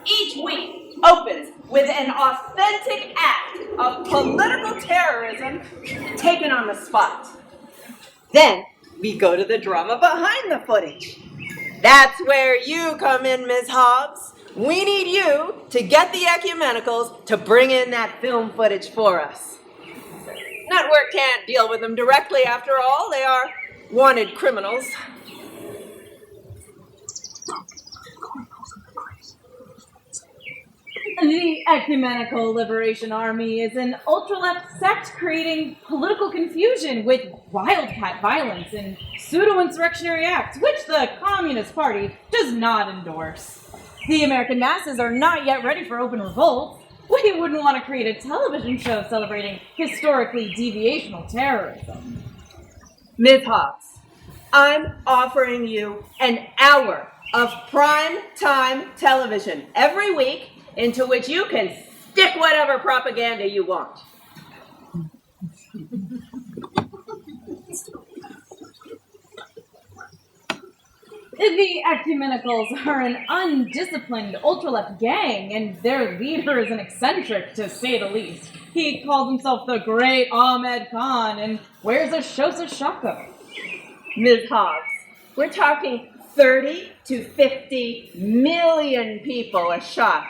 Each week opens with an authentic act of political terrorism taken on the spot. Then we go to the drama behind the footage. That's where you come in, Ms. Hobbs. We need you to get the ecumenicals to bring in that film footage for us. Network can't deal with them directly, after all. They are wanted criminals. The Ecumenical Liberation Army is an ultra-left sect creating political confusion with wildcat violence and pseudo-insurrectionary acts, which the Communist Party does not endorse. The American masses are not yet ready for open revolt. We wouldn't want to create a television show celebrating historically deviational terrorism. Ms. Hobbs, I'm offering you an hour of prime time television every week into which you can stick whatever propaganda you want. The Ecumenicals are an undisciplined ultra-left gang, and their leader is an eccentric, to say the least. He calls himself the Great Ahmed Khan and wears a Shosa shako. Ms. Hobbs, we're talking 30 to 50 million people a shot.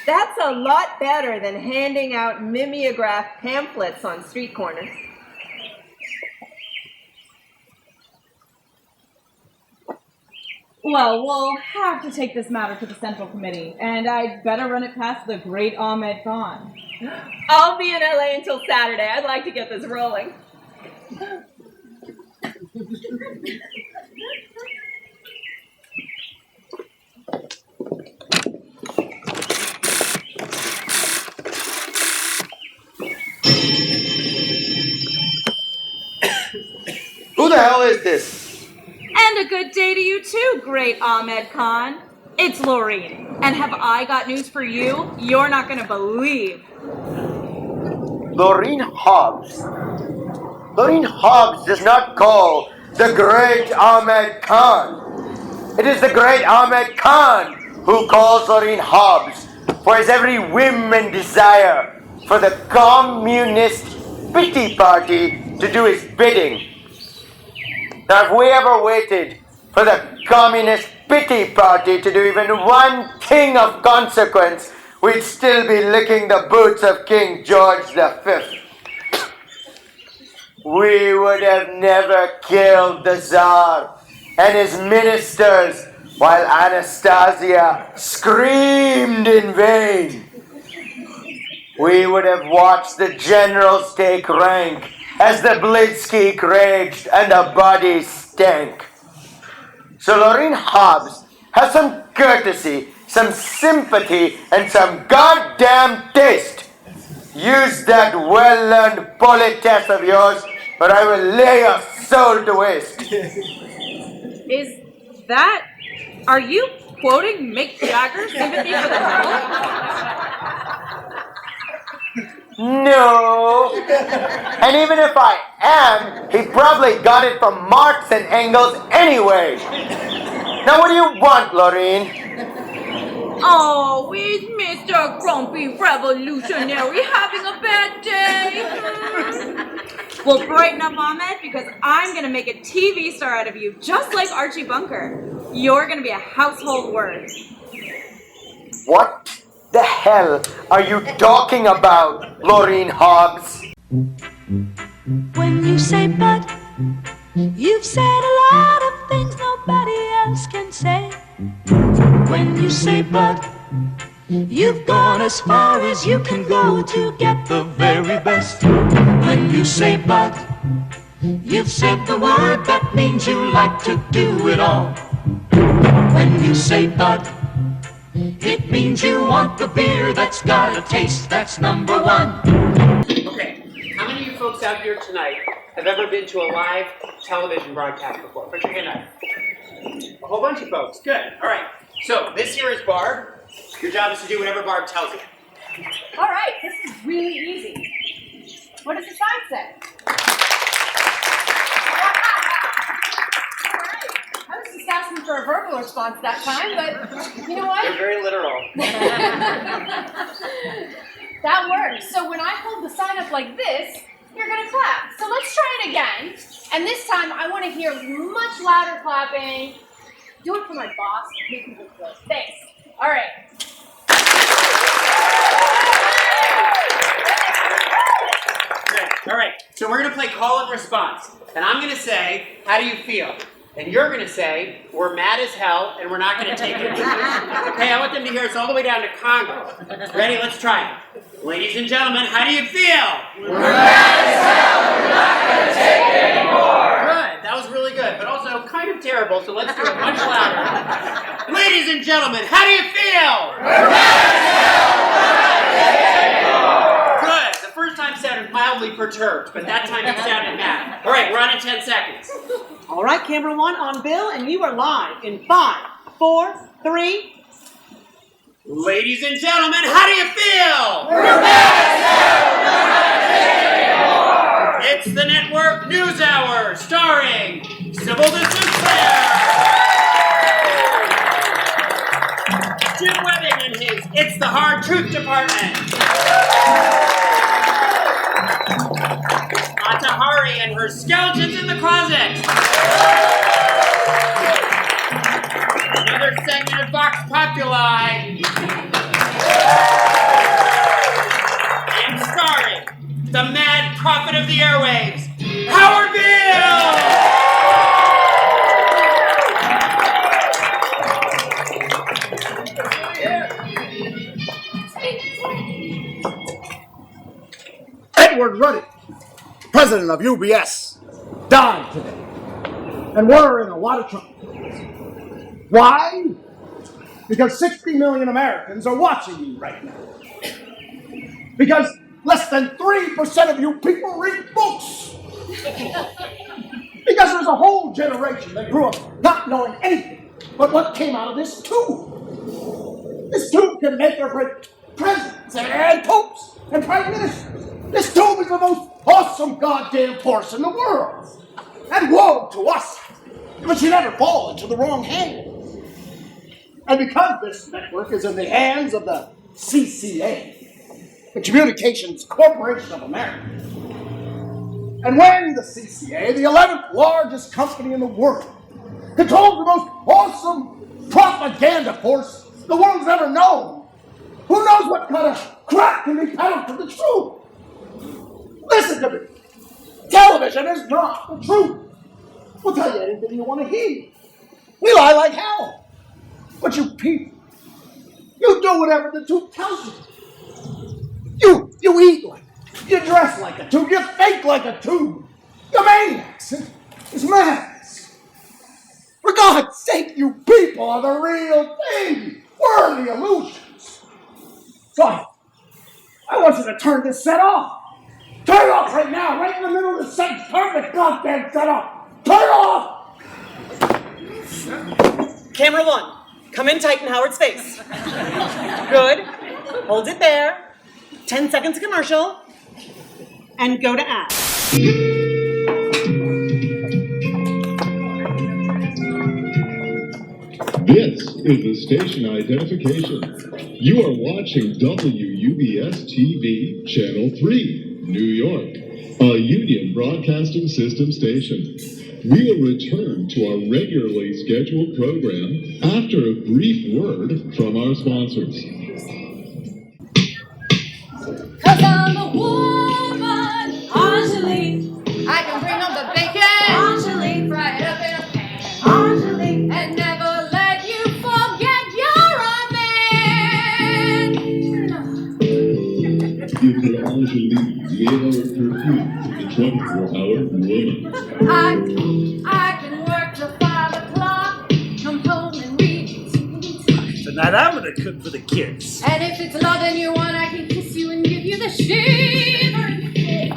That's a lot better than handing out mimeograph pamphlets on street corners. Well, we'll have to take this matter to the Central Committee, and I'd better run it past the Great Ahmed Khan. I'll be in LA until Saturday. I'd like to get this rolling. Who the hell is this? And a good day to you too, Great Ahmed Khan. It's Laureen, and have I got news for you you're not going to believe. Laureen Hobbs. Laureen Hobbs does not call the Great Ahmed Khan. It is the Great Ahmed Khan who calls Laureen Hobbs for his every whim and desire for the Communist Pity Party to do his bidding. Now, if we ever waited for the Communist Pity Party to do even one thing of consequence, we'd still be licking the boots of King George V. We would have never killed the Tsar and his ministers while Anastasia screamed in vain. We would have watched the generals take rank as the blitzkrieg raged and the bodies stank. So Laureen Hobbs has some courtesy, some sympathy, and some goddamn taste. Use that well-learned politesse of yours, or I will lay your soul to waste. Are you quoting Mick Jagger's Sympathy for the Devil? No. And even if I am, he probably got it from Marx and Engels anyway. Now what do you want, Lorraine? Oh, is Mr. Grumpy Revolutionary having a bad day? Well, brighten up, Ahmed, because I'm going to make a TV star out of you, just like Archie Bunker. You're going to be a household word. What the hell are you talking about, Laureen Hobbs? When you say but, you've said a lot of things nobody else can say. When you say but, you've gone as far as you can go to get the very best. When you say but, you've said the word that means you like to do it all. When you say but, it means you want the beer that's got a taste that's number one. Okay, how many of you folks out here tonight have ever been to a live television broadcast before? Put your hand up. A whole bunch of folks. Good. All right. So this here is Barb. Your job is to do whatever Barb tells you. All right, this is really easy. What does the sign say? All right. I was just asking for a verbal response that time, but you know what? You're very literal. That works. So when I hold the sign up like this, you're going to clap. So let's try it again. And this time I want to hear much louder clapping. Do it for my boss. Make me look good. Thanks. All right. Good. All right. So we're going to play call and response. And I'm going to say, how do you feel? And you're going to say, we're mad as hell and we're not going to take it. Okay, I want them to hear us all the way down to Congo. Ready? Let's try it. Ladies and gentlemen, how do you feel? We're mad as hell, we're not gonna take it anymore. Good. That was really good, but also kind of terrible, so let's do it much louder. Ladies and gentlemen, how do you feel? We're mad as hell, we're not gonna take it anymore. Good. The first time sounded mildly perturbed, but that time you sounded mad. All right, we're on in 10 seconds. All right, camera one on Bill, and you are live in 5, 4, 3. Ladies and gentlemen, how do you feel? We're mad as hell, we're not gonna take it anymore. It's the Network News Hour, starring Sybil Sinclair, Jim Webbing and his It's the Hard Truth Department, Mata Hari and her Skeletons in the Closet, another segment of Vox Populi, and starring the mad prophet of the airwaves, Howard Beale! Edward Ruddy, president of UBS, died today. And we're in a lot of trouble. Why? Because 60 million Americans are watching you right now. Because less than 3% of you people read books. Because there's a whole generation that grew up not knowing anything but what came out of this tube. This tube can make or break presidents and popes and prime ministers. This tube is the most awesome goddamn force in the world. And woe to us if it should ever fall into the wrong hands. And because this network is in the hands of the CCA, the Communications Corporation of America, and when the CCA, the 11th largest company in the world, controls the most awesome propaganda force the world's ever known, who knows what kind of crap can be peddled to the truth? Listen to me. Television is not the truth. We'll tell you anything you want to hear. We lie like hell. But you people, you do whatever the tube tells you. You eat like it. You dress like a tube. You think like a tube. You're maniacs. It's madness. For God's sake, you people are the real thing. We're the illusions. So I want you to turn this set off. Turn it off right now, right in the middle of the set. Turn the goddamn set off. Turn it off! Camera 1, come in tight in Howard's face. Good. Hold it there. 10 seconds of commercial. And go to act. This is the station identification. You are watching WUBS TV, Channel 3, New York, a Union Broadcasting System station. We will return to our regularly scheduled program after a brief word from our sponsors. 'Cause I'm a woman, Anjali. I can bring up the bacon, Anjali. Fry it up in a pan, Anjali. And never let you forget you're a man. Give her Anjali the 8-hour perfume, the 24-hour woman. I can work till 5 o'clock, come home and read. Tonight I'm gonna cook for the kids. And if it's loving you want, I can kiss you and give you the shivering kiss.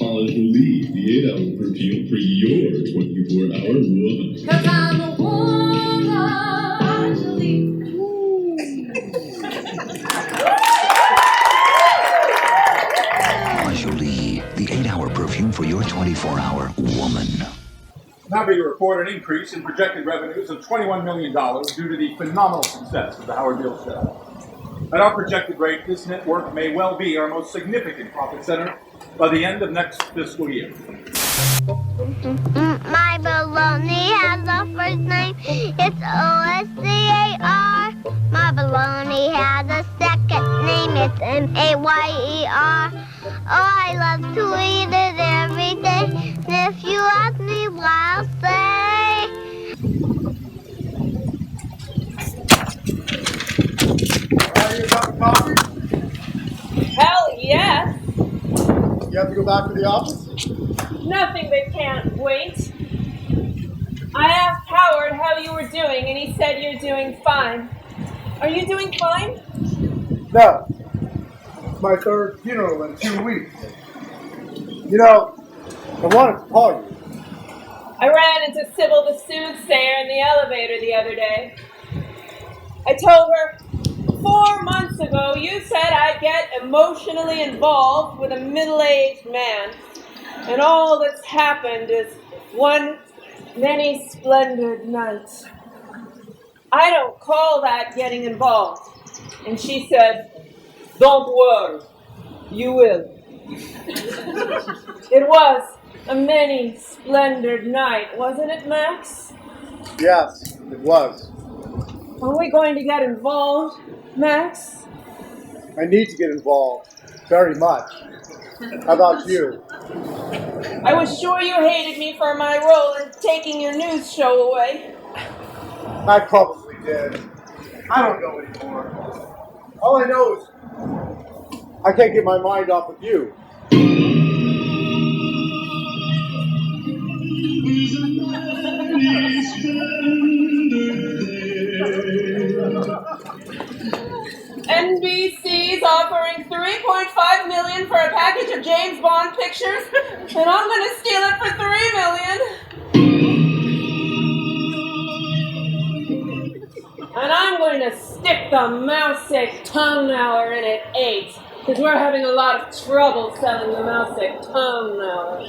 Anjali, the 8-hour perfume for your 24-hour woman. 'Cause I'm a woman, Anjali. Anjali, the 8-hour perfume for your 24-hour woman. I'm happy to report an increase in projected revenues of $21 million due to the phenomenal success of the Howard Beale show. At our projected rate, this network may well be our most significant profit center by the end of next fiscal year. My baloney has a first name, it's O-S-C-A-R. My baloney has a second name, it's M-A-Y-E-R. Oh, I love to eat it every day, and if you ask me why, I'll say... Are you about coffee? Hell yes. You have to go back to the office? Nothing that can't wait. I asked Howard how you were doing, and he said you're doing fine. Are you doing fine? No. It's my third funeral in 2 weeks. You know, I wanted to call you. I ran into Sybil the soothsayer in the elevator the other day. I told her 4 months ago you said I'd get emotionally involved with a middle-aged man. And all that's happened is one many splendid night. I don't call that getting involved. And she said, don't worry, you will. It was a many splendid night, wasn't it, Max? Yes, it was. Are we going to get involved, Max? I need to get involved. Very much. How about you? I was sure you hated me for my role in taking your news show away. I probably did. I don't know anymore. All I know is I can't get my mind off of you. NBC's offering $3.5 million for a package of James Bond pictures, and I'm going to steal it for $3 million. And I'm going to stick the mouse-sick tongue knower in at 8, because we're having a lot of trouble selling the mouse-sick tongue knower.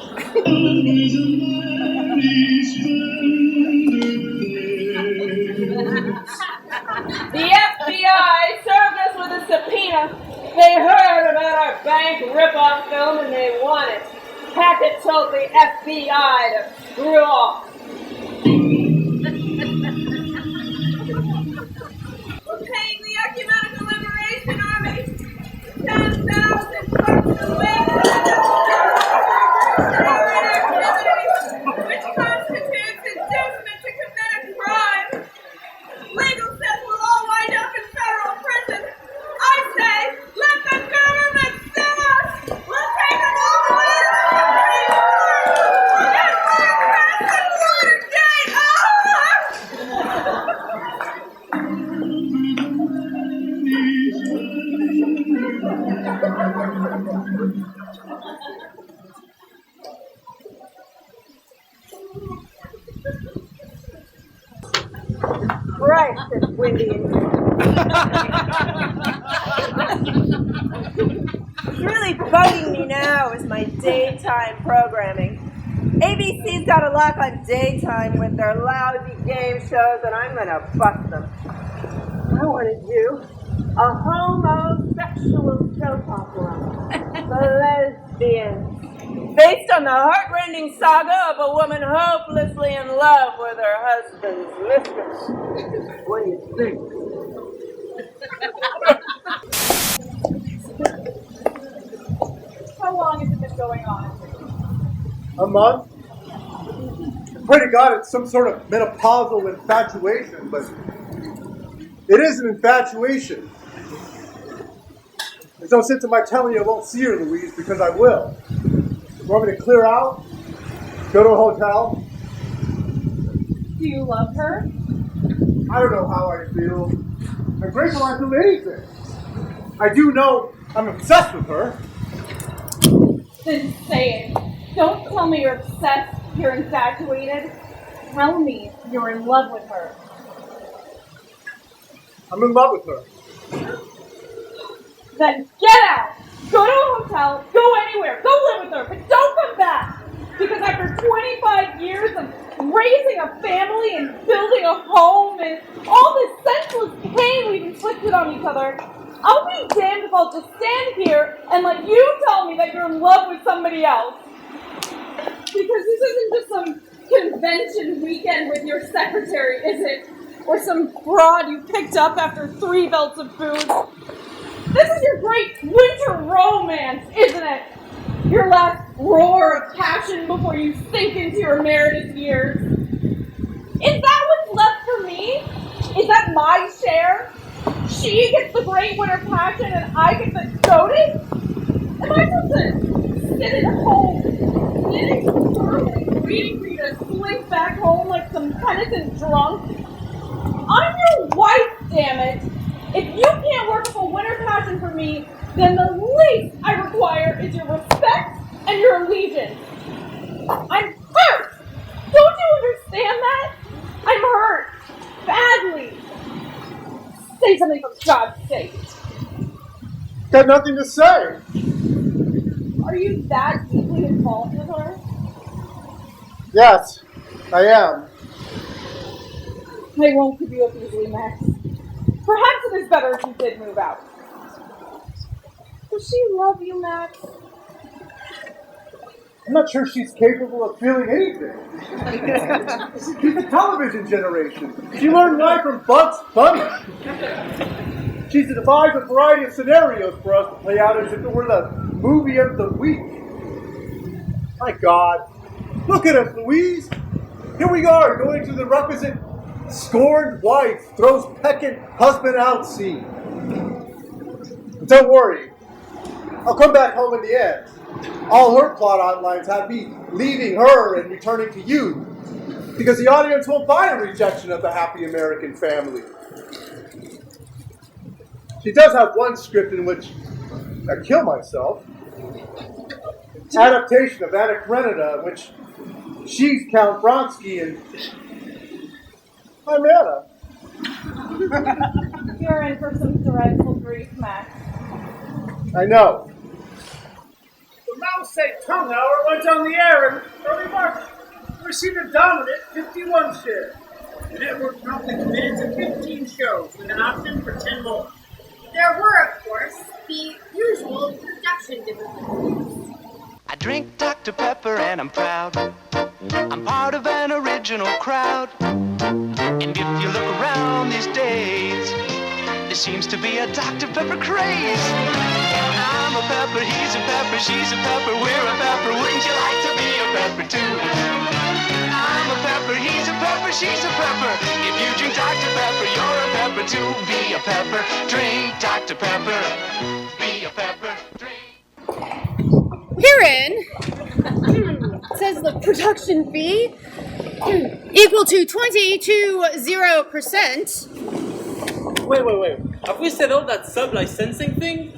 The FBI served us with a subpoena. They heard about our bank rip-off film and they want it. Hackett told the FBI to screw off. We're paying the Ecumenical Liberation Army $10,000 bucks a week which constitutes inducement to commit a crime. Legal says we'll all wind up in federal prison. I say, let the government sue us. We'll take them all the way to the Supreme Court. And we're passing Watergate. Christ, it's windy in here. What's really bugging me now is my daytime programming. ABC's got a lock on daytime with their lousy game shows, and I'm gonna bust them. I want to do a homosexual soap opera, The Lesbians, based on the heartrending saga of a woman hopelessly in love with her husband's mistress. What do you think? How long has it been going on? A month? I pray to God it's some sort of menopausal infatuation, but it is an infatuation. There's no sense in my telling you I won't see her, Louise, because I will. You want me to clear out? Go to a hotel? Do you love her? I don't know how I feel. I'm grateful I feel anything. I do know I'm obsessed with her. Then say it. Don't tell me you're obsessed, you're infatuated. Tell me you're in love with her. I'm in love with her. Then get out! Go to a hotel, go anywhere, go live with her, but don't come back! Because after 25 years of raising a family and building a home and all this senseless pain we've inflicted on each other, I'll be damned if I'll just stand here and let you tell me that you're in love with somebody else. Because this isn't just some convention weekend with your secretary, is it? Or some broad you picked up after 3 belts of food. This is your great winter romance, isn't it? Your last roar of passion before you sink into your emeritus years. Is that what's left for me? Is that my share? She gets the great winter passion and I get the goading? Am I supposed to sit at home, knitting firmly, waiting for you to slink back home like some penitent drunk? I'm your wife, damn it! If you can't work up a winter passion for me, then the least I require is your respect and your allegiance. I'm hurt! Don't you understand that? I'm hurt. Badly. Say something for God's sake. Got nothing to say. Are you that deeply involved with her? Yes, I am. I won't give you up easily, Max. Perhaps it is better if you did move out. Does she love you, Max? I'm not sure she's capable of feeling anything. She's a television generation. She learned life from Bugs Bunny. She's devised a variety of scenarios for us to play out as if it were the movie of the week. My God. Look at us, Louise. Here we are, going through the requisite scorned wife throws peccant husband out scene. But don't worry. I'll come back home in the end. All her plot outlines have me leaving her and returning to you, because the audience won't buy a rejection of the happy American family. She does have one script in which I kill myself. Adaptation of Anna Karenina, in which she's Count Vronsky and I'm Anna. You're in for some dreadful grief, Max. I know. The Mao Zedong Hour went on the air in early March. We received a dominant 51 share. The network promptly committed to 15 shows with an option for 10 more. There were, of course, the usual production difficulties. I drink Dr. Pepper and I'm proud. I'm part of an original crowd. And if you look around these days, there seems to be a Dr. Pepper craze. I'm a pepper, he's a pepper, she's a pepper, we're a pepper. Wouldn't you like to be a pepper too? I'm a pepper, he's a pepper, she's a pepper. If you drink Dr. Pepper, you're a pepper too. Be a pepper, drink Dr. Pepper. Be a pepper, drink. Herein says the production fee equal to 22.0%. Wait. Have we settled that sub-licensing thing?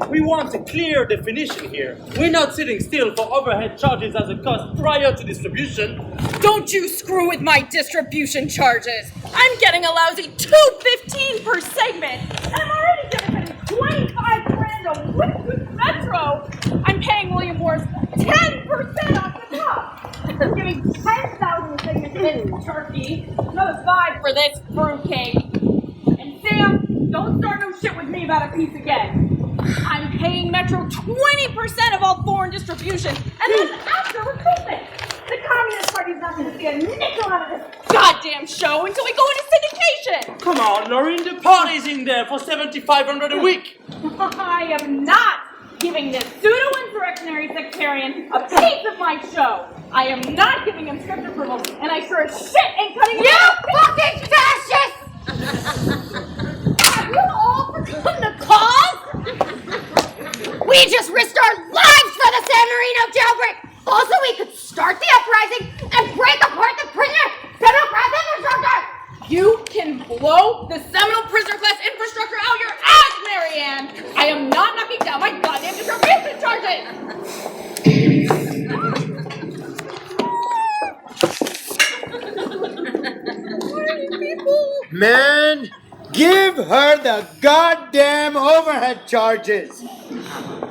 We want a clear definition here. We're not sitting still for overhead charges as a cost prior to distribution. Don't you screw with my distribution charges. I'm getting a lousy $2.15 per segment, and I'm already getting $25,000 a week with Metro. I'm paying William Morris 10% off the top. I'm giving $10,000 a segment in Turkey, another $5 for this fruitcake. And Sam, don't start no shit with me about a piece again. I'm paying Metro 20% of all foreign distribution, and then after recruitment. The Communist Party's not going to see a nickel out of this goddamn show until we go into syndication. Come on, Lauren, the party's in there for $7,500 a week. I am not giving this pseudo-insurrectionary sectarian a piece of my show. I am not giving him script approval, and I sure as shit ain't cutting You fucking fascists! Have you all forgotten the cause? We just risked our lives for the San Marino jailbreak! Also, we could start the uprising and break apart the prisoner Seminole class infrastructure! You can blow the Seminole prisoner class infrastructure out your ass, Marianne! I am not knocking down my goddamn distribution charges! Man, give her the goddamn overhead charges.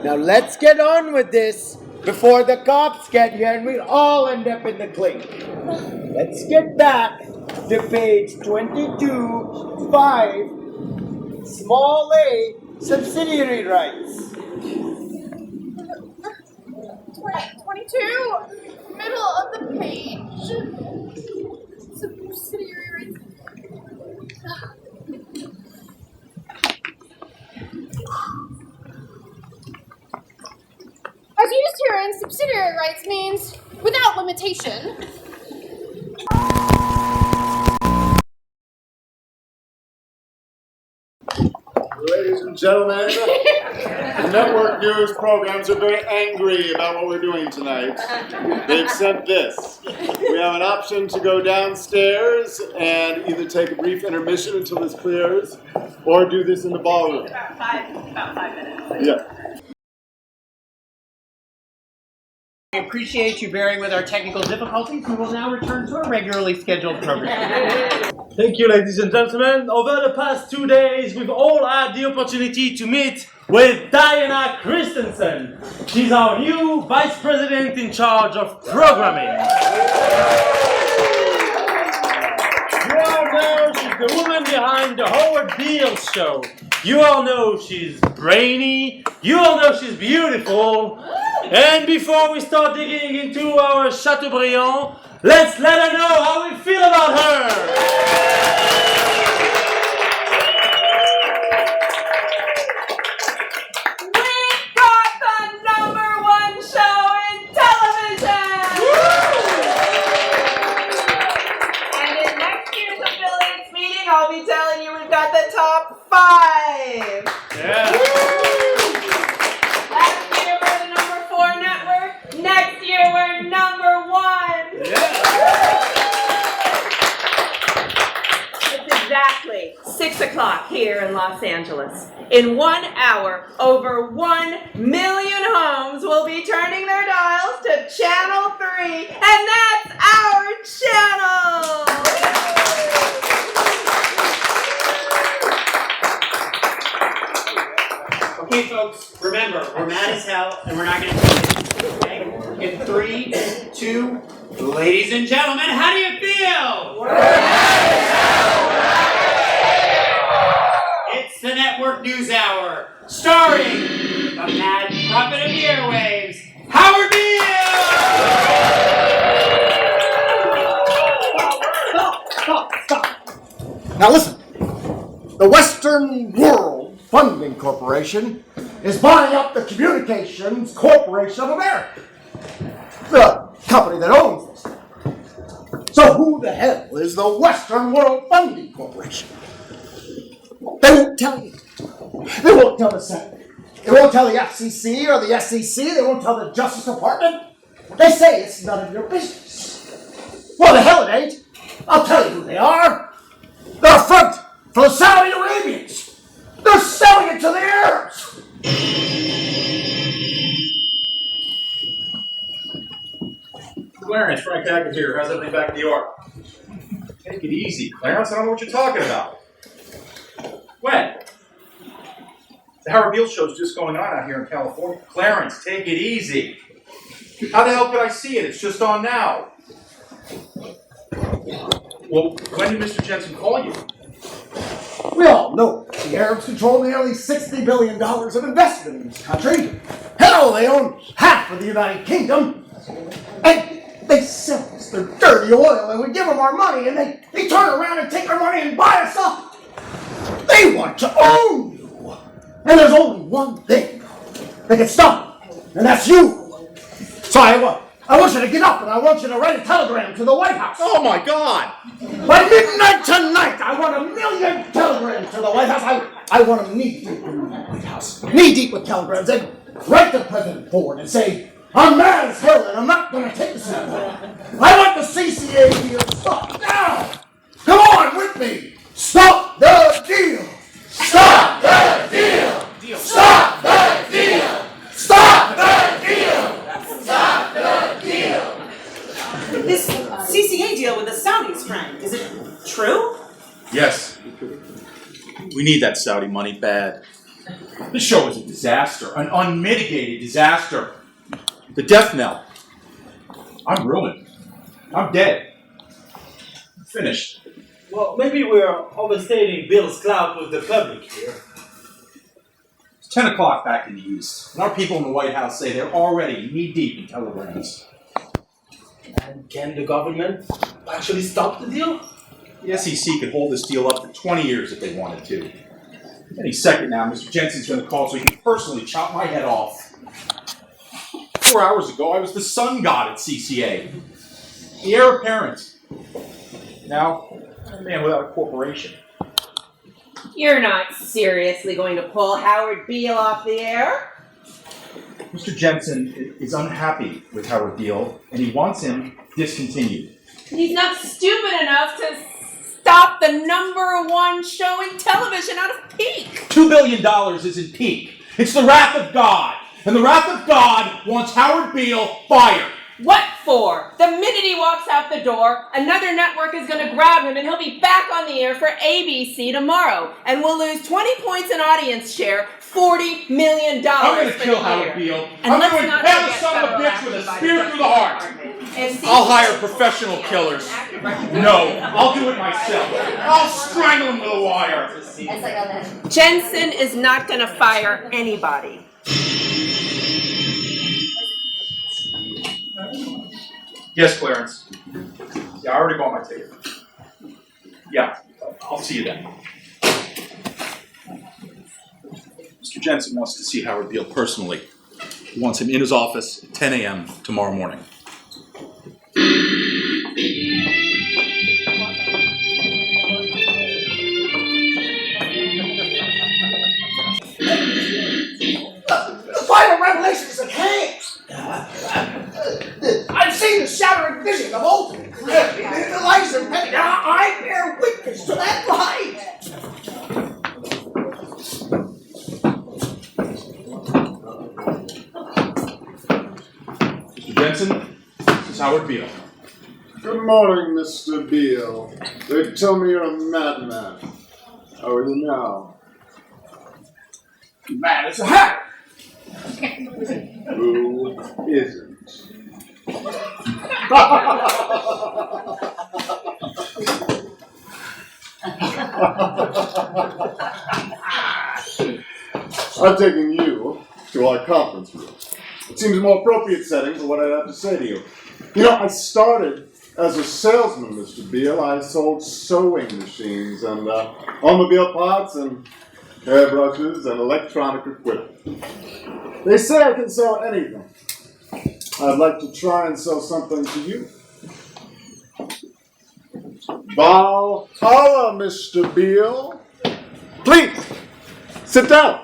Now let's get on with this before the cops get here and we all end up in the clink. Let's get back to page 22, 5, small a, subsidiary rights. 22, middle of the page. Subsidiary rights. As you just herein, subsidiary rights means without limitation. Ladies and gentlemen, the network news programs are very angry about what we're doing tonight. They've sent this. We have an option to go downstairs and either take a brief intermission until this clears, or do this in the ballroom. About 5 minutes. Yeah. We appreciate you bearing with our technical difficulties. We will now return to our regularly scheduled program. Thank you, ladies and gentlemen. Over the past 2 days, we've all had the opportunity to meet with Diana Christensen. She's our new Vice President in charge of programming. You all know she's the woman behind the Howard Beale show. You all know she's brainy. You all know she's beautiful. And before we start digging into our Chateaubriand, let's let her know how we feel about her. We've got the #1 show in television! And in next year's affiliates meeting, I'll be telling you we've got the top 5. Yeah. Last year we're the #4 network. Next year we're #1. It's exactly 6 o'clock here in Los Angeles. In 1 hour, over 1 million homes will be turning their dials to Channel 3, and that's our channel! Okay, folks, remember, we're mad as hell, and we're not going to take it. Okay? In 3, 2, ladies and gentlemen, how do you feel? We're mad as hell! It's the Network News Hour, starring the mad prophet of the airwaves, Howard Beale! Stop. Now listen. The Western World Funding Corporation is buying up the Communications Corporation of America, the company that owns this. So who the hell is the Western World Funding Corporation? They won't tell you. They won't tell the Senate. They won't tell the FCC or the SEC. They won't tell the Justice Department. They say it's none of your business. Well, the hell it ain't. I'll tell you who they are. They're a front for the Saudi Arabians. They're selling it to the Arabs. back here. How's everything back in New York? Take it easy, Clarence. I don't know what you're talking about. When? The Howard Beale show's just going on out here in California. Clarence, take it easy. How the hell could I see it? It's just on now. Well, when did Mr. Jensen call you? We all know the Arabs control nearly $60 billion of investment in this country. Hell, they own half of the United Kingdom. And they sell us their dirty oil, and we give them our money, and they turn around and take our money and buy us up. They want to own you. And there's only one thing that can stop it, and that's you. So I want you to get up, and I want you to write a telegram to the White House. Oh, my God. By midnight tonight, I want 1 million telegrams to the White House. I want them knee-deep in the White House. Knee-deep with telegrams. And write to President Ford and say, I'm mad as hell, and I'm not going to take this anymore. I want the CCA deal stopped now. Come on with me. Stop the deal. Stop the deal. Stop the deal. Stop the deal. Stop the deal. This CCA deal with the Saudis, Frank, is it true? Yes. We need that Saudi money bad. This show is a disaster, an unmitigated disaster. The death knell. I'm ruined. I'm dead. Finished. Well, maybe we're overstating Bill's clout with the public here. It's 10 o'clock back in the East, and our people in the White House say they're already knee-deep in telegrams. And can the government actually stop the deal? The SEC could hold this deal up for 20 years if they wanted to. Any second now, Mr. Jensen's going to call so he can personally chop my head off. 4 hours ago, I was the sun god at CCA. The heir apparent. Now, I'm a man without a corporation. You're not seriously going to pull Howard Beale off the air? Mr. Jensen is unhappy with Howard Beale, and he wants him discontinued. He's not stupid enough to stop the #1 show in television out of peak. $2 billion isn't peak. It's the wrath of God. And the wrath of God wants Howard Beale fired. What for? The minute he walks out the door, another network is going to grab him and he'll be back on the air for ABC tomorrow. And we'll lose 20 points in audience share, $40 million. I'm going to kill Howard Beale. I'm going to impale the son of a bitch with a spear through the heart. I'll hire professional killers. No, I'll do it myself. I'll strangle him with a wire. Jensen is not going to fire anybody. Yes, Clarence. Yeah, I already bought my ticket. Yeah, I'll see you then. Mr. Jensen wants to see Howard Beale personally. He wants him in his office at 10 a.m. tomorrow morning. The final revelation is at hand. I've seen the shattering vision of ultimate clarity. The lights are heavy. Now I bear witness to that light. Mr. Jensen, this is Howard Beale. Good morning, Mr. Beale. They tell me you're a madman. How are you now? Mad as a hatter. Who isn't? I'm taking you to our conference room. It seems a more appropriate setting for what I have to say to you. You know, I started as a salesman, Mr. Beale. I sold sewing machines and automobile parts and hairbrushes and electronic equipment. They say I can sell anything. I'd like to try and sell something to you. Valhalla, Mr. Beale. Please, sit down.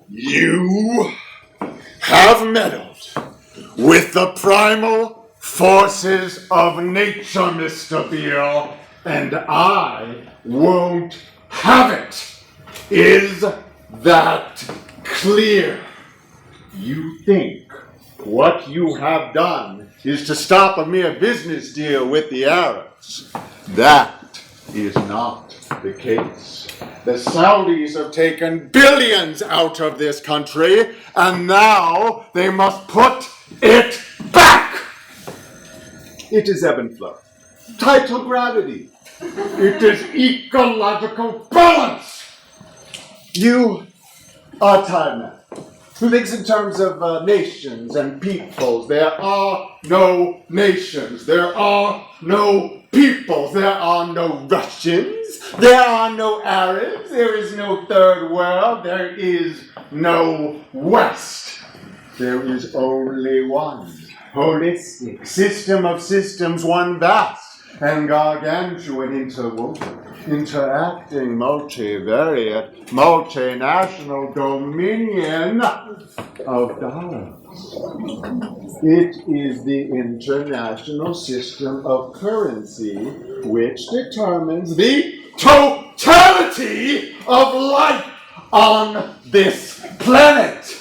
You have meddled with the primal forces of nature, Mr. Beale, and I won't have it. Is that clear? You think what you have done is to stop a mere business deal with the Arabs. That is not the case. The Saudis have taken billions out of this country, and now they must put it back. It is ebb and flow. Tidal gravity. It is ecological balance. You are time man, who thinks in terms of nations and peoples. There are no nations. There are no peoples. There are no Russians. There are no Arabs. There is no third world. There is no West. There is only one holistic system of systems, one vast and gargantuan, interwoven, interacting, multivariate, multinational dominion of dollars. It is the international system of currency which determines the totality of life on this planet.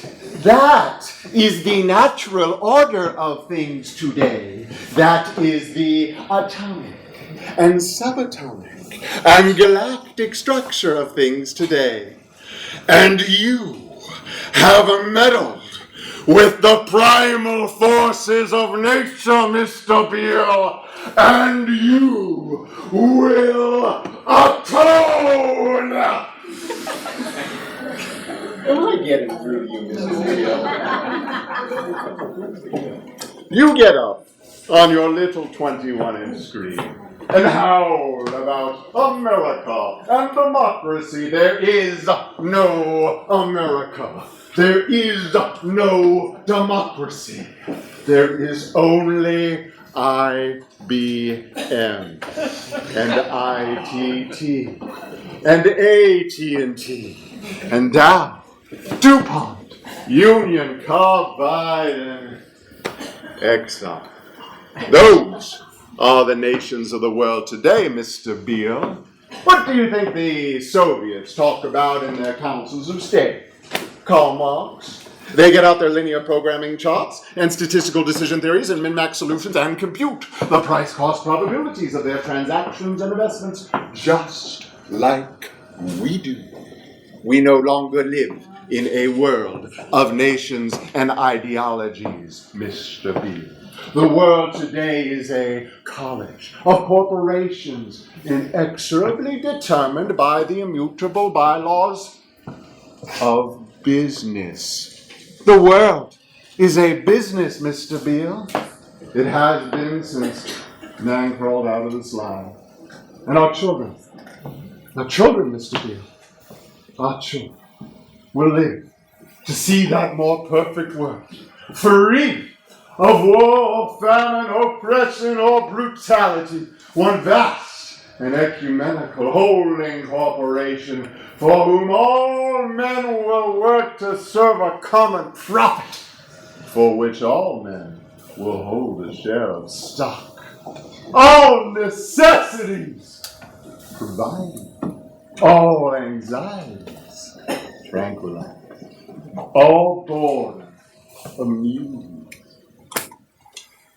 That is the natural order of things today. That is the atomic and subatomic and galactic structure of things today. And you have meddled with the primal forces of nature, Mr. Beale, and you will atone! Am I getting through to you, Mrs. Beale? You get up on your little 21-inch screen and howl about America and democracy. There is no America. There is no democracy. There is only IBM and ITT and AT&T and Dow, DuPont, Union Carbide, and Exxon. Those are the nations of the world today, Mr. Beale. What do you think the Soviets talk about in their councils of state? Karl Marx. They get out their linear programming charts and statistical decision theories and min-max solutions and compute the price-cost probabilities of their transactions and investments, just like we do. We no longer live in a world of nations and ideologies, Mr. Beale. The world today is a college of corporations inexorably determined by the immutable bylaws of business. The world is a business, Mr. Beale. It has been since man crawled out of the slime. And our children, Mr. Beale, our children will live to see that more perfect world, free of war, famine, oppression, or brutality, one vast and ecumenical holding corporation for whom all men will work to serve a common profit, for which all men will hold a share of stock. All necessities provided, all anxieties tranquilized, all boredom amused.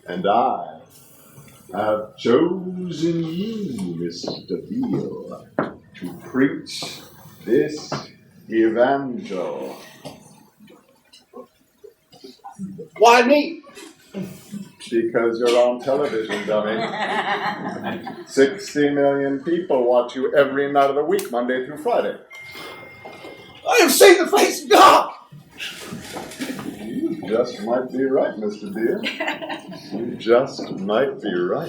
And I have chosen you, Mr. Beale, to preach this evangel. Why me? Because you're on television, dummy. 60 million people watch you every night of the week, Monday through Friday. I have seen the face of God. You just might be right, Mr. Beale. You just might be right.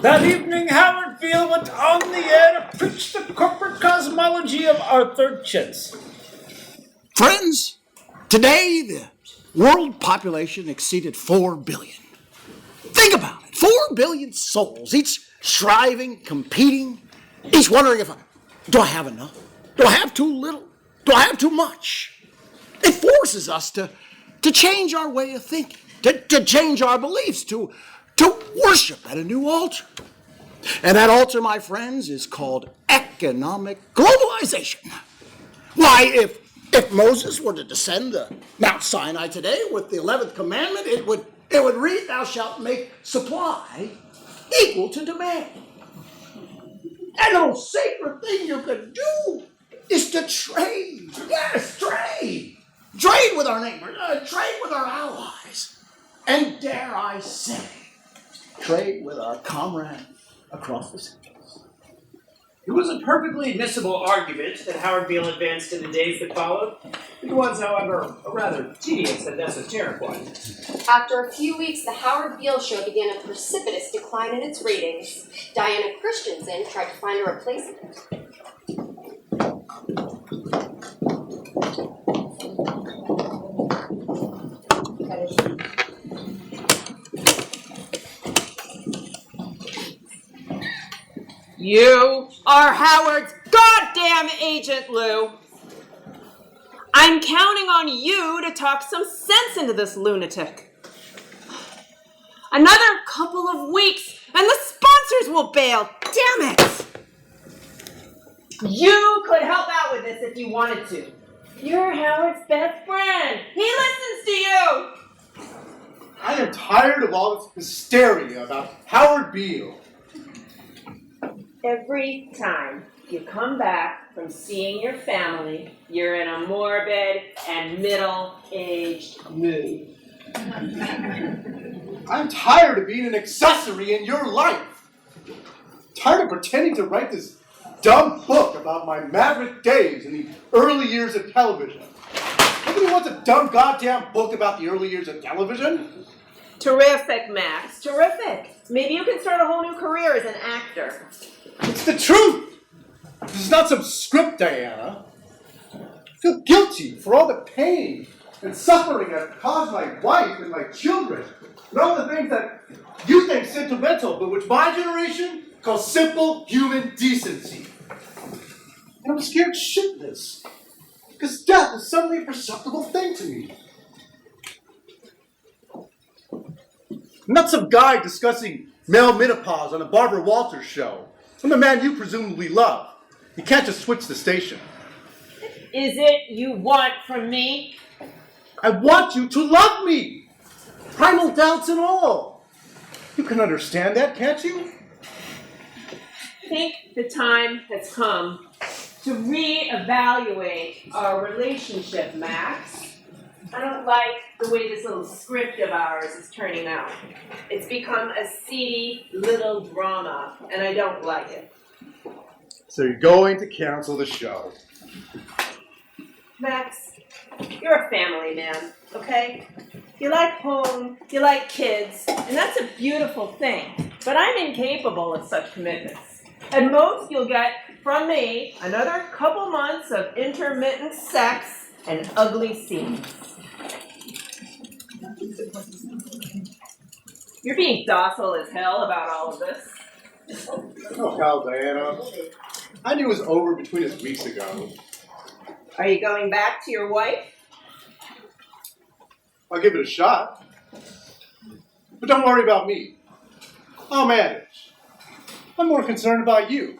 That evening, Howard Beale went on the air to preach the corporate cosmology of Arthur Chintz. Friends, today the world population exceeded 4 billion. Think about it, 4 billion souls, each striving, competing, each wondering do I have enough? Do I have too little? Do I have too much? It forces us to change our way of thinking, to change our beliefs, to worship at a new altar. And that altar, my friends, is called economic globalization. Why, if Moses were to descend the Mount Sinai today with the 11th commandment, it would read, "Thou shalt make supply equal to demand." And the most sacred thing you could do is to trade. Yes, trade. Trade with our neighbors, trade with our allies, and dare I say, trade with our comrades across the seas. It was a perfectly admissible argument that Howard Beale advanced in the days that followed. It was, however, a rather tedious and esoteric one. After a few weeks, the Howard Beale show began a precipitous decline in its ratings. Diana Christensen tried to find a replacement. You are Howard's goddamn agent, Lou. I'm counting on you to talk some sense into this lunatic. Another couple of weeks and the sponsors will bail. Damn it! You could help out with this if you wanted to. You're Howard's best friend. He listens to you. I am tired of all this hysteria about Howard Beale. Every time you come back from seeing your family, you're in a morbid and middle-aged mood. I'm tired of being an accessory in your life. Tired of pretending to write this dumb book about my maverick days in the early years of television. Nobody wants a dumb goddamn book about the early years of television. Terrific, Max. Terrific. Maybe you can start a whole new career as an actor. It's the truth. This is not some script, Diana. I feel guilty for all the pain and suffering I've caused my wife and my children, and all the things that you think sentimental, but which my generation calls simple human decency. And I'm scared shitless, because death is suddenly a perceptible thing to me. I'm not some guy discussing male menopause on a Barbara Walters show. I'm the man you presumably love. You can't just switch the station. Is it you want from me? I want you to love me! Primal doubts and all. You can understand that, can't you? I think the time has come to reevaluate our relationship, Max. I don't like the way this little script of ours is turning out. It's become a seedy little drama, and I don't like it. So you're going to cancel the show. Max, you're a family man, okay? You like home, you like kids, and that's a beautiful thing. But I'm incapable of such commitments. At most, you'll get from me another couple months of intermittent sex and ugly scenes. You're being docile as hell about all of this. Oh, hell, Diana. I knew it was over between us weeks ago. Are you going back to your wife? I'll give it a shot. But don't worry about me. I'll manage. I'm more concerned about you.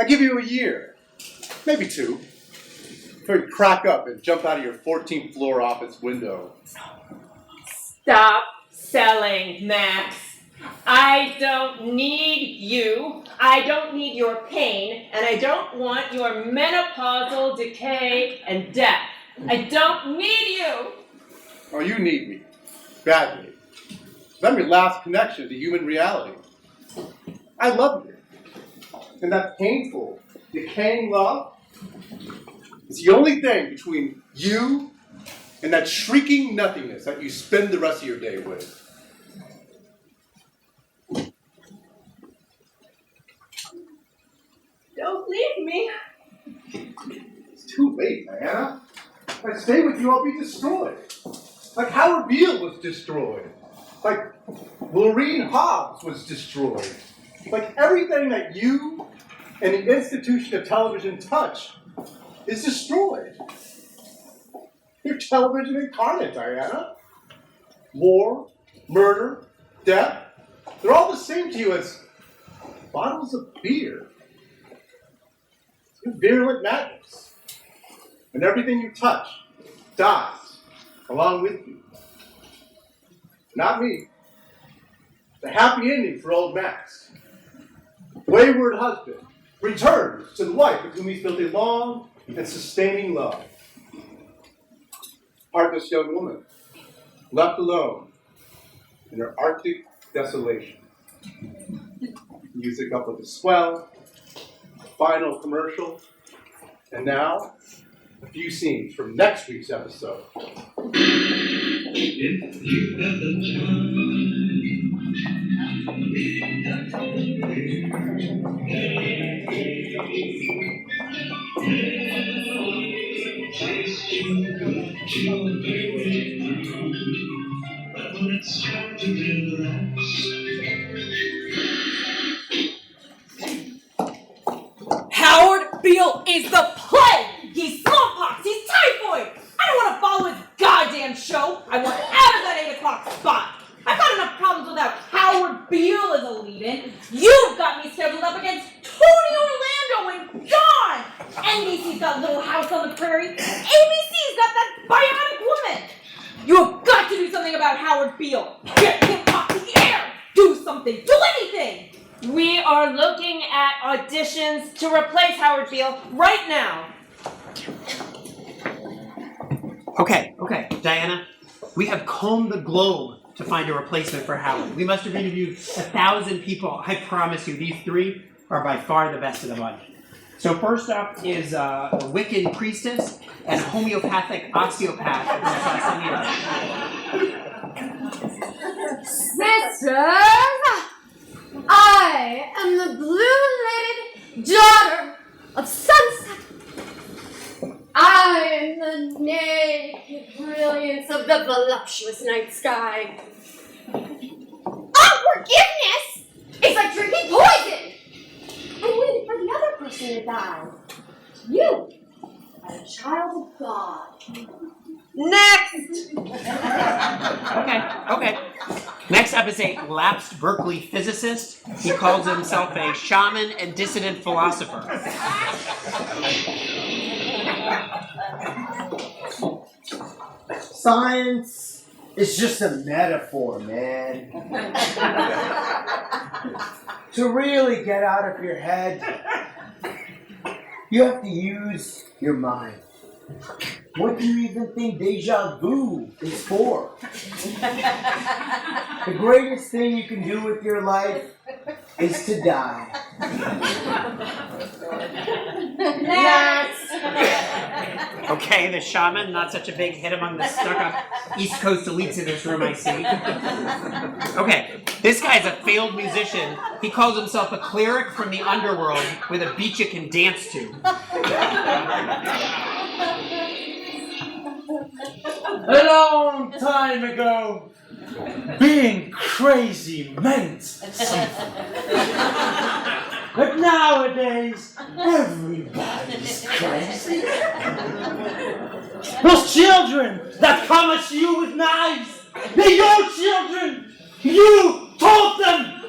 I give you a year, maybe 2, before you crack up and jump out of your 14th floor office window. Stop selling, Max. I don't need you. I don't need your pain, and I don't want your menopausal decay and death. I don't need you. Oh, you need me. Badly. I'm your last connection to human reality. I love you. And that painful, decaying love is the only thing between you and that shrieking nothingness that you spend the rest of your day with. Don't leave me. It's too late, Diana. If I stay with you, I'll be destroyed. Like Howard Beale was destroyed. Like Maureen Hobbs was destroyed. Like everything that you and the institution of television touch is destroyed. You're television incarnate, Diana. War, murder, death, they're all the same to you as bottles of beer. You're virulent madness. And everything you touch dies along with you. Not me. The happy ending for old Max. Wayward husband returns to the wife with whom he's built a long and sustaining love. Heartless young woman, left alone in her Arctic desolation. Music up with the swell, final commercial, and now a few scenes from next week's episode. If you have the Howard Beale is the plague! He's smallpox! He's typhoid! I don't want to follow his goddamn show! I want out of that 8 o'clock spot! I've got enough problems without Howard Beale as a lead-in. You've got me scheduled up against Tony Orlando and Dawn! NBC's got Little House on the Prairie. ABC's got that bionic woman! You have got to do something about Howard Beale! Get him off the air! Do something! Do anything! We are looking at auditions to replace Howard Beale right now. Okay, Diana. We have combed the globe to find a replacement for Howard. We must have interviewed 1,000 people. I promise you, these three are by far the best of the bunch. So first up is a Wiccan priestess and homeopathic osteopath from Sausalito. Sisters, I am the blue-lidded daughter of sunset. I am the naked brilliance of the voluptuous night sky. Unforgiveness is like drinking poison and waiting for the other person to die. You are a child of God. Next! Okay. Next up is a lapsed Berkeley physicist. He calls himself a shaman and dissident philosopher. Science is just a metaphor, man. To really get out of your head, you have to use your mind. What do you even think deja vu is for? The greatest thing you can do with your life is to die. Next. Okay, the shaman, not such a big hit among the stuck-up East Coast elites in this room, I see. Okay, this guy's a failed musician. He calls himself a cleric from the underworld with a beat you can dance to. A long time ago, being crazy meant something. But nowadays, everybody's crazy. Those children that come at you with knives, they're your children. You taught them.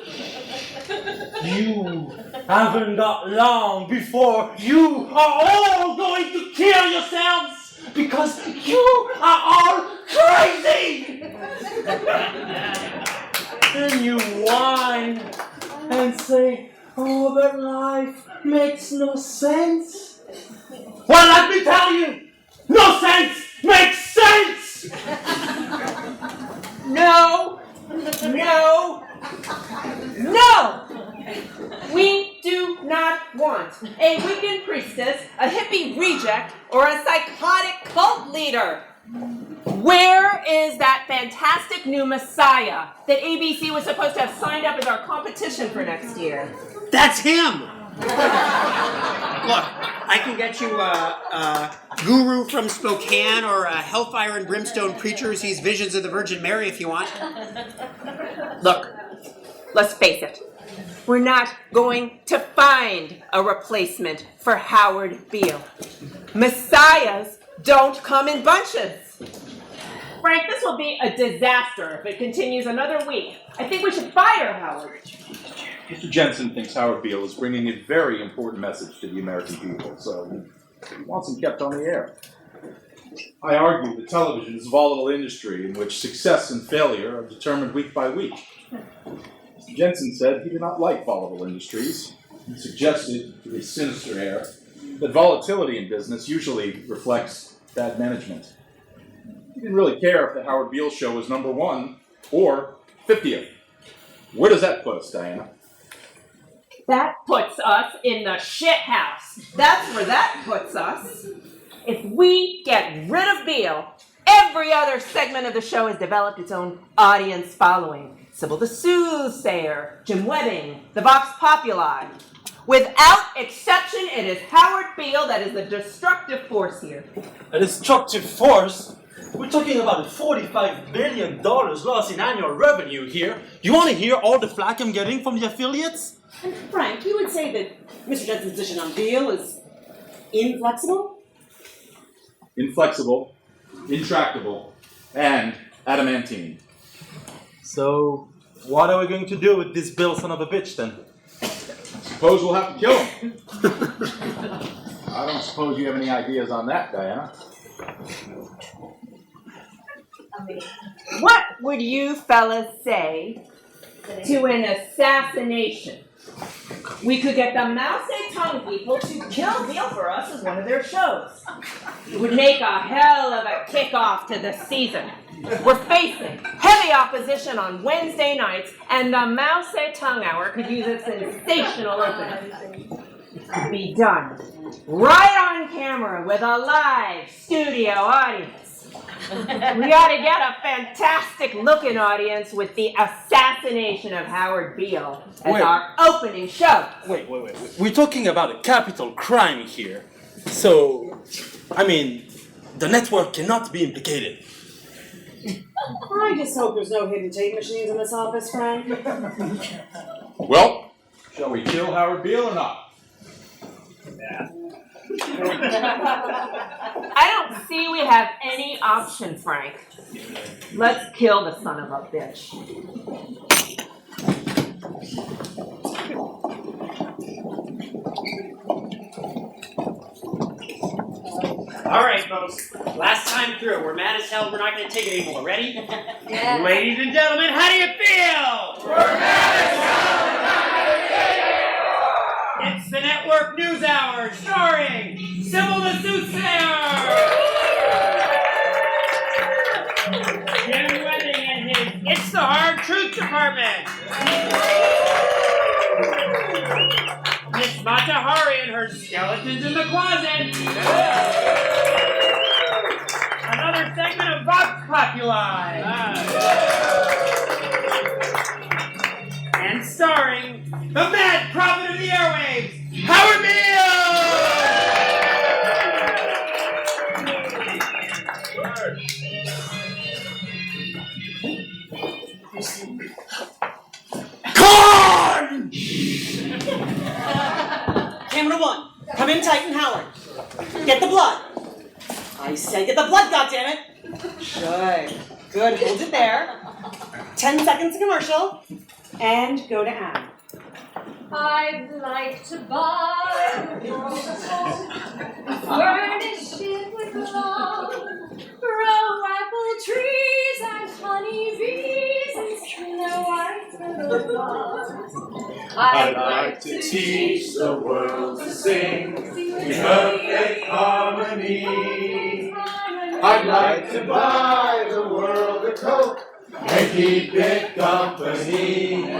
You haven't got long before you are all going to kill yourselves. Because you are all crazy! Then you whine and say, oh, but life makes no sense. Well, let me tell you, no sense makes sense! No! We do not want a Wiccan priestess, a hippie reject, or a psychotic cult leader. Where is that fantastic new Messiah that ABC was supposed to have signed up as our competition for next year? That's him! Look, I can get you a guru from Spokane or a hellfire and brimstone preacher who sees visions of the Virgin Mary if you want. Look, let's face it. We're not going to find a replacement for Howard Beale. Messiahs Don't come in bunches. Frank, this will be a disaster if it continues another week. I think we should fire Howard. Mr. Jensen thinks Howard Beale is bringing a very important message to the American people, so he wants him kept on the air. I argue that television is a volatile industry in which success and failure are determined week by week. Mr. Jensen said he did not like volatile industries. He suggested, with his sinister air, that volatility in business usually reflects bad management. He didn't really care if the Howard Beale show was number 1 or 50th. Where does that put us, Diana? That puts us in the shit house. That's where that puts us. If we get rid of Beale, every other segment of the show has developed its own audience following. Sybil the Soothsayer, Jim Webbing, the Vox Populi. Without exception, it is Howard Beale that is the destructive force here. A destructive force? We're talking about $45 billion lost in annual revenue here. You want to hear all the flack I'm getting from the affiliates? And Frank, you would say that Mr. Jensen's position on Beale is inflexible? Inflexible, intractable, and adamantine. So, what are we going to do with this Bill son of a bitch then? Suppose we'll have to kill him. I don't suppose you have any ideas on that, Diana. What would you fellas say to an assassination? We could get the Mao Zedong people to kill Beale for us as one of their shows. It would make a hell of a kickoff to the season. We're facing heavy opposition on Wednesday nights, and the Mao Zedong Hour could use a sensational opening. It could be done right on camera with a live studio audience. We ought to get a fantastic-looking audience with the assassination of Howard Beale as our opening show. Wait. We're talking about a capital crime here. So, the network cannot be implicated. I just hope there's no hidden tape machines in this office, Frank. Well, shall we kill Howard Beale or not? I don't see we have any option, Frank. Let's kill the son of a bitch. All right, folks. Last time through. We're mad as hell. We're not going to take it anymore. Ready? Yeah. Ladies and gentlemen, how do you feel? We're mad as hell. It's the Network News Hour, starring Sybil the Soothsayer, Jim Webbing and his It's the Hard Truth Department, Miss Mata Hari and her Skeletons in the Closet, another segment of Vox Populi, and starring the mad prophet of the airwaves, Howard Beale! Corn! Camera 1, come in tight and Howard. Get the blood. I said get the blood, goddammit. Good, hold it there. 10 seconds to commercial, and go to Anne. I'd like to buy a world, furnish it with love, grow apple trees and honey bees and snow white above. I'd like to teach the world to sing in perfect harmony. I'd like to buy the world a Coke and keep it company.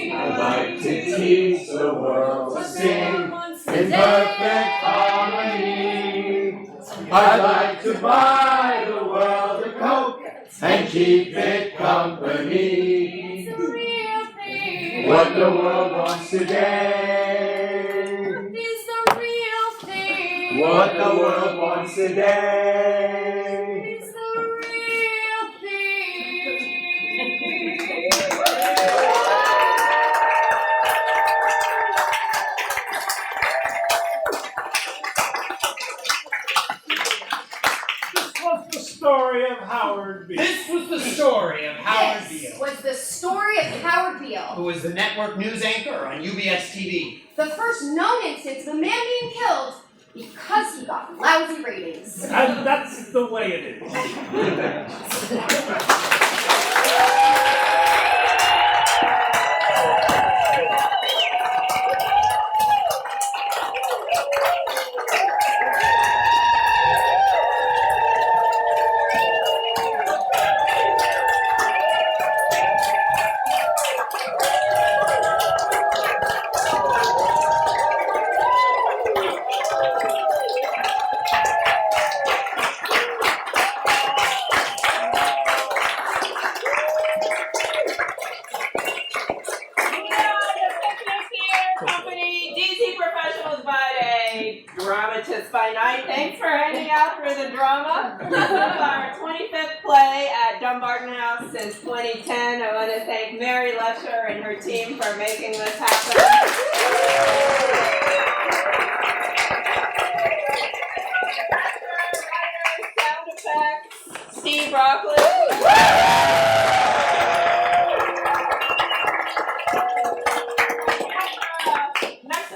I'd like to teach the world to sing in perfect harmony. I'd like to buy the world a Coke and keep it company. It's the real thing. What the world wants today Is the real thing. What the world wants today Is the real thing. This was the story of Howard Beale, who was the network news anchor on UBS TV. the first known instance of a man being killed because he got lousy ratings. And that's the way it is. Dramatists by night. Thanks for hanging out for the drama. This is our 25th play at Dumbarton House since 2010. I want to thank Mary Lesher and her team for making this happen. Sound effects, Steve Broccoli.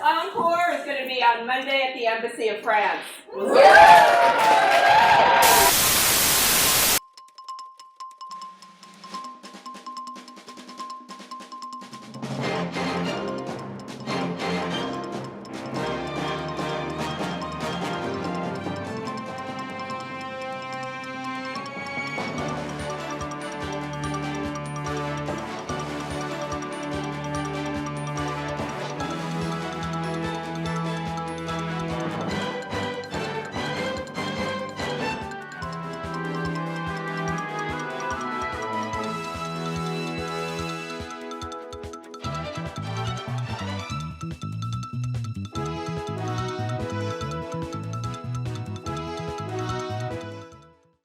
Encore is going to be on Monday at the Embassy of France.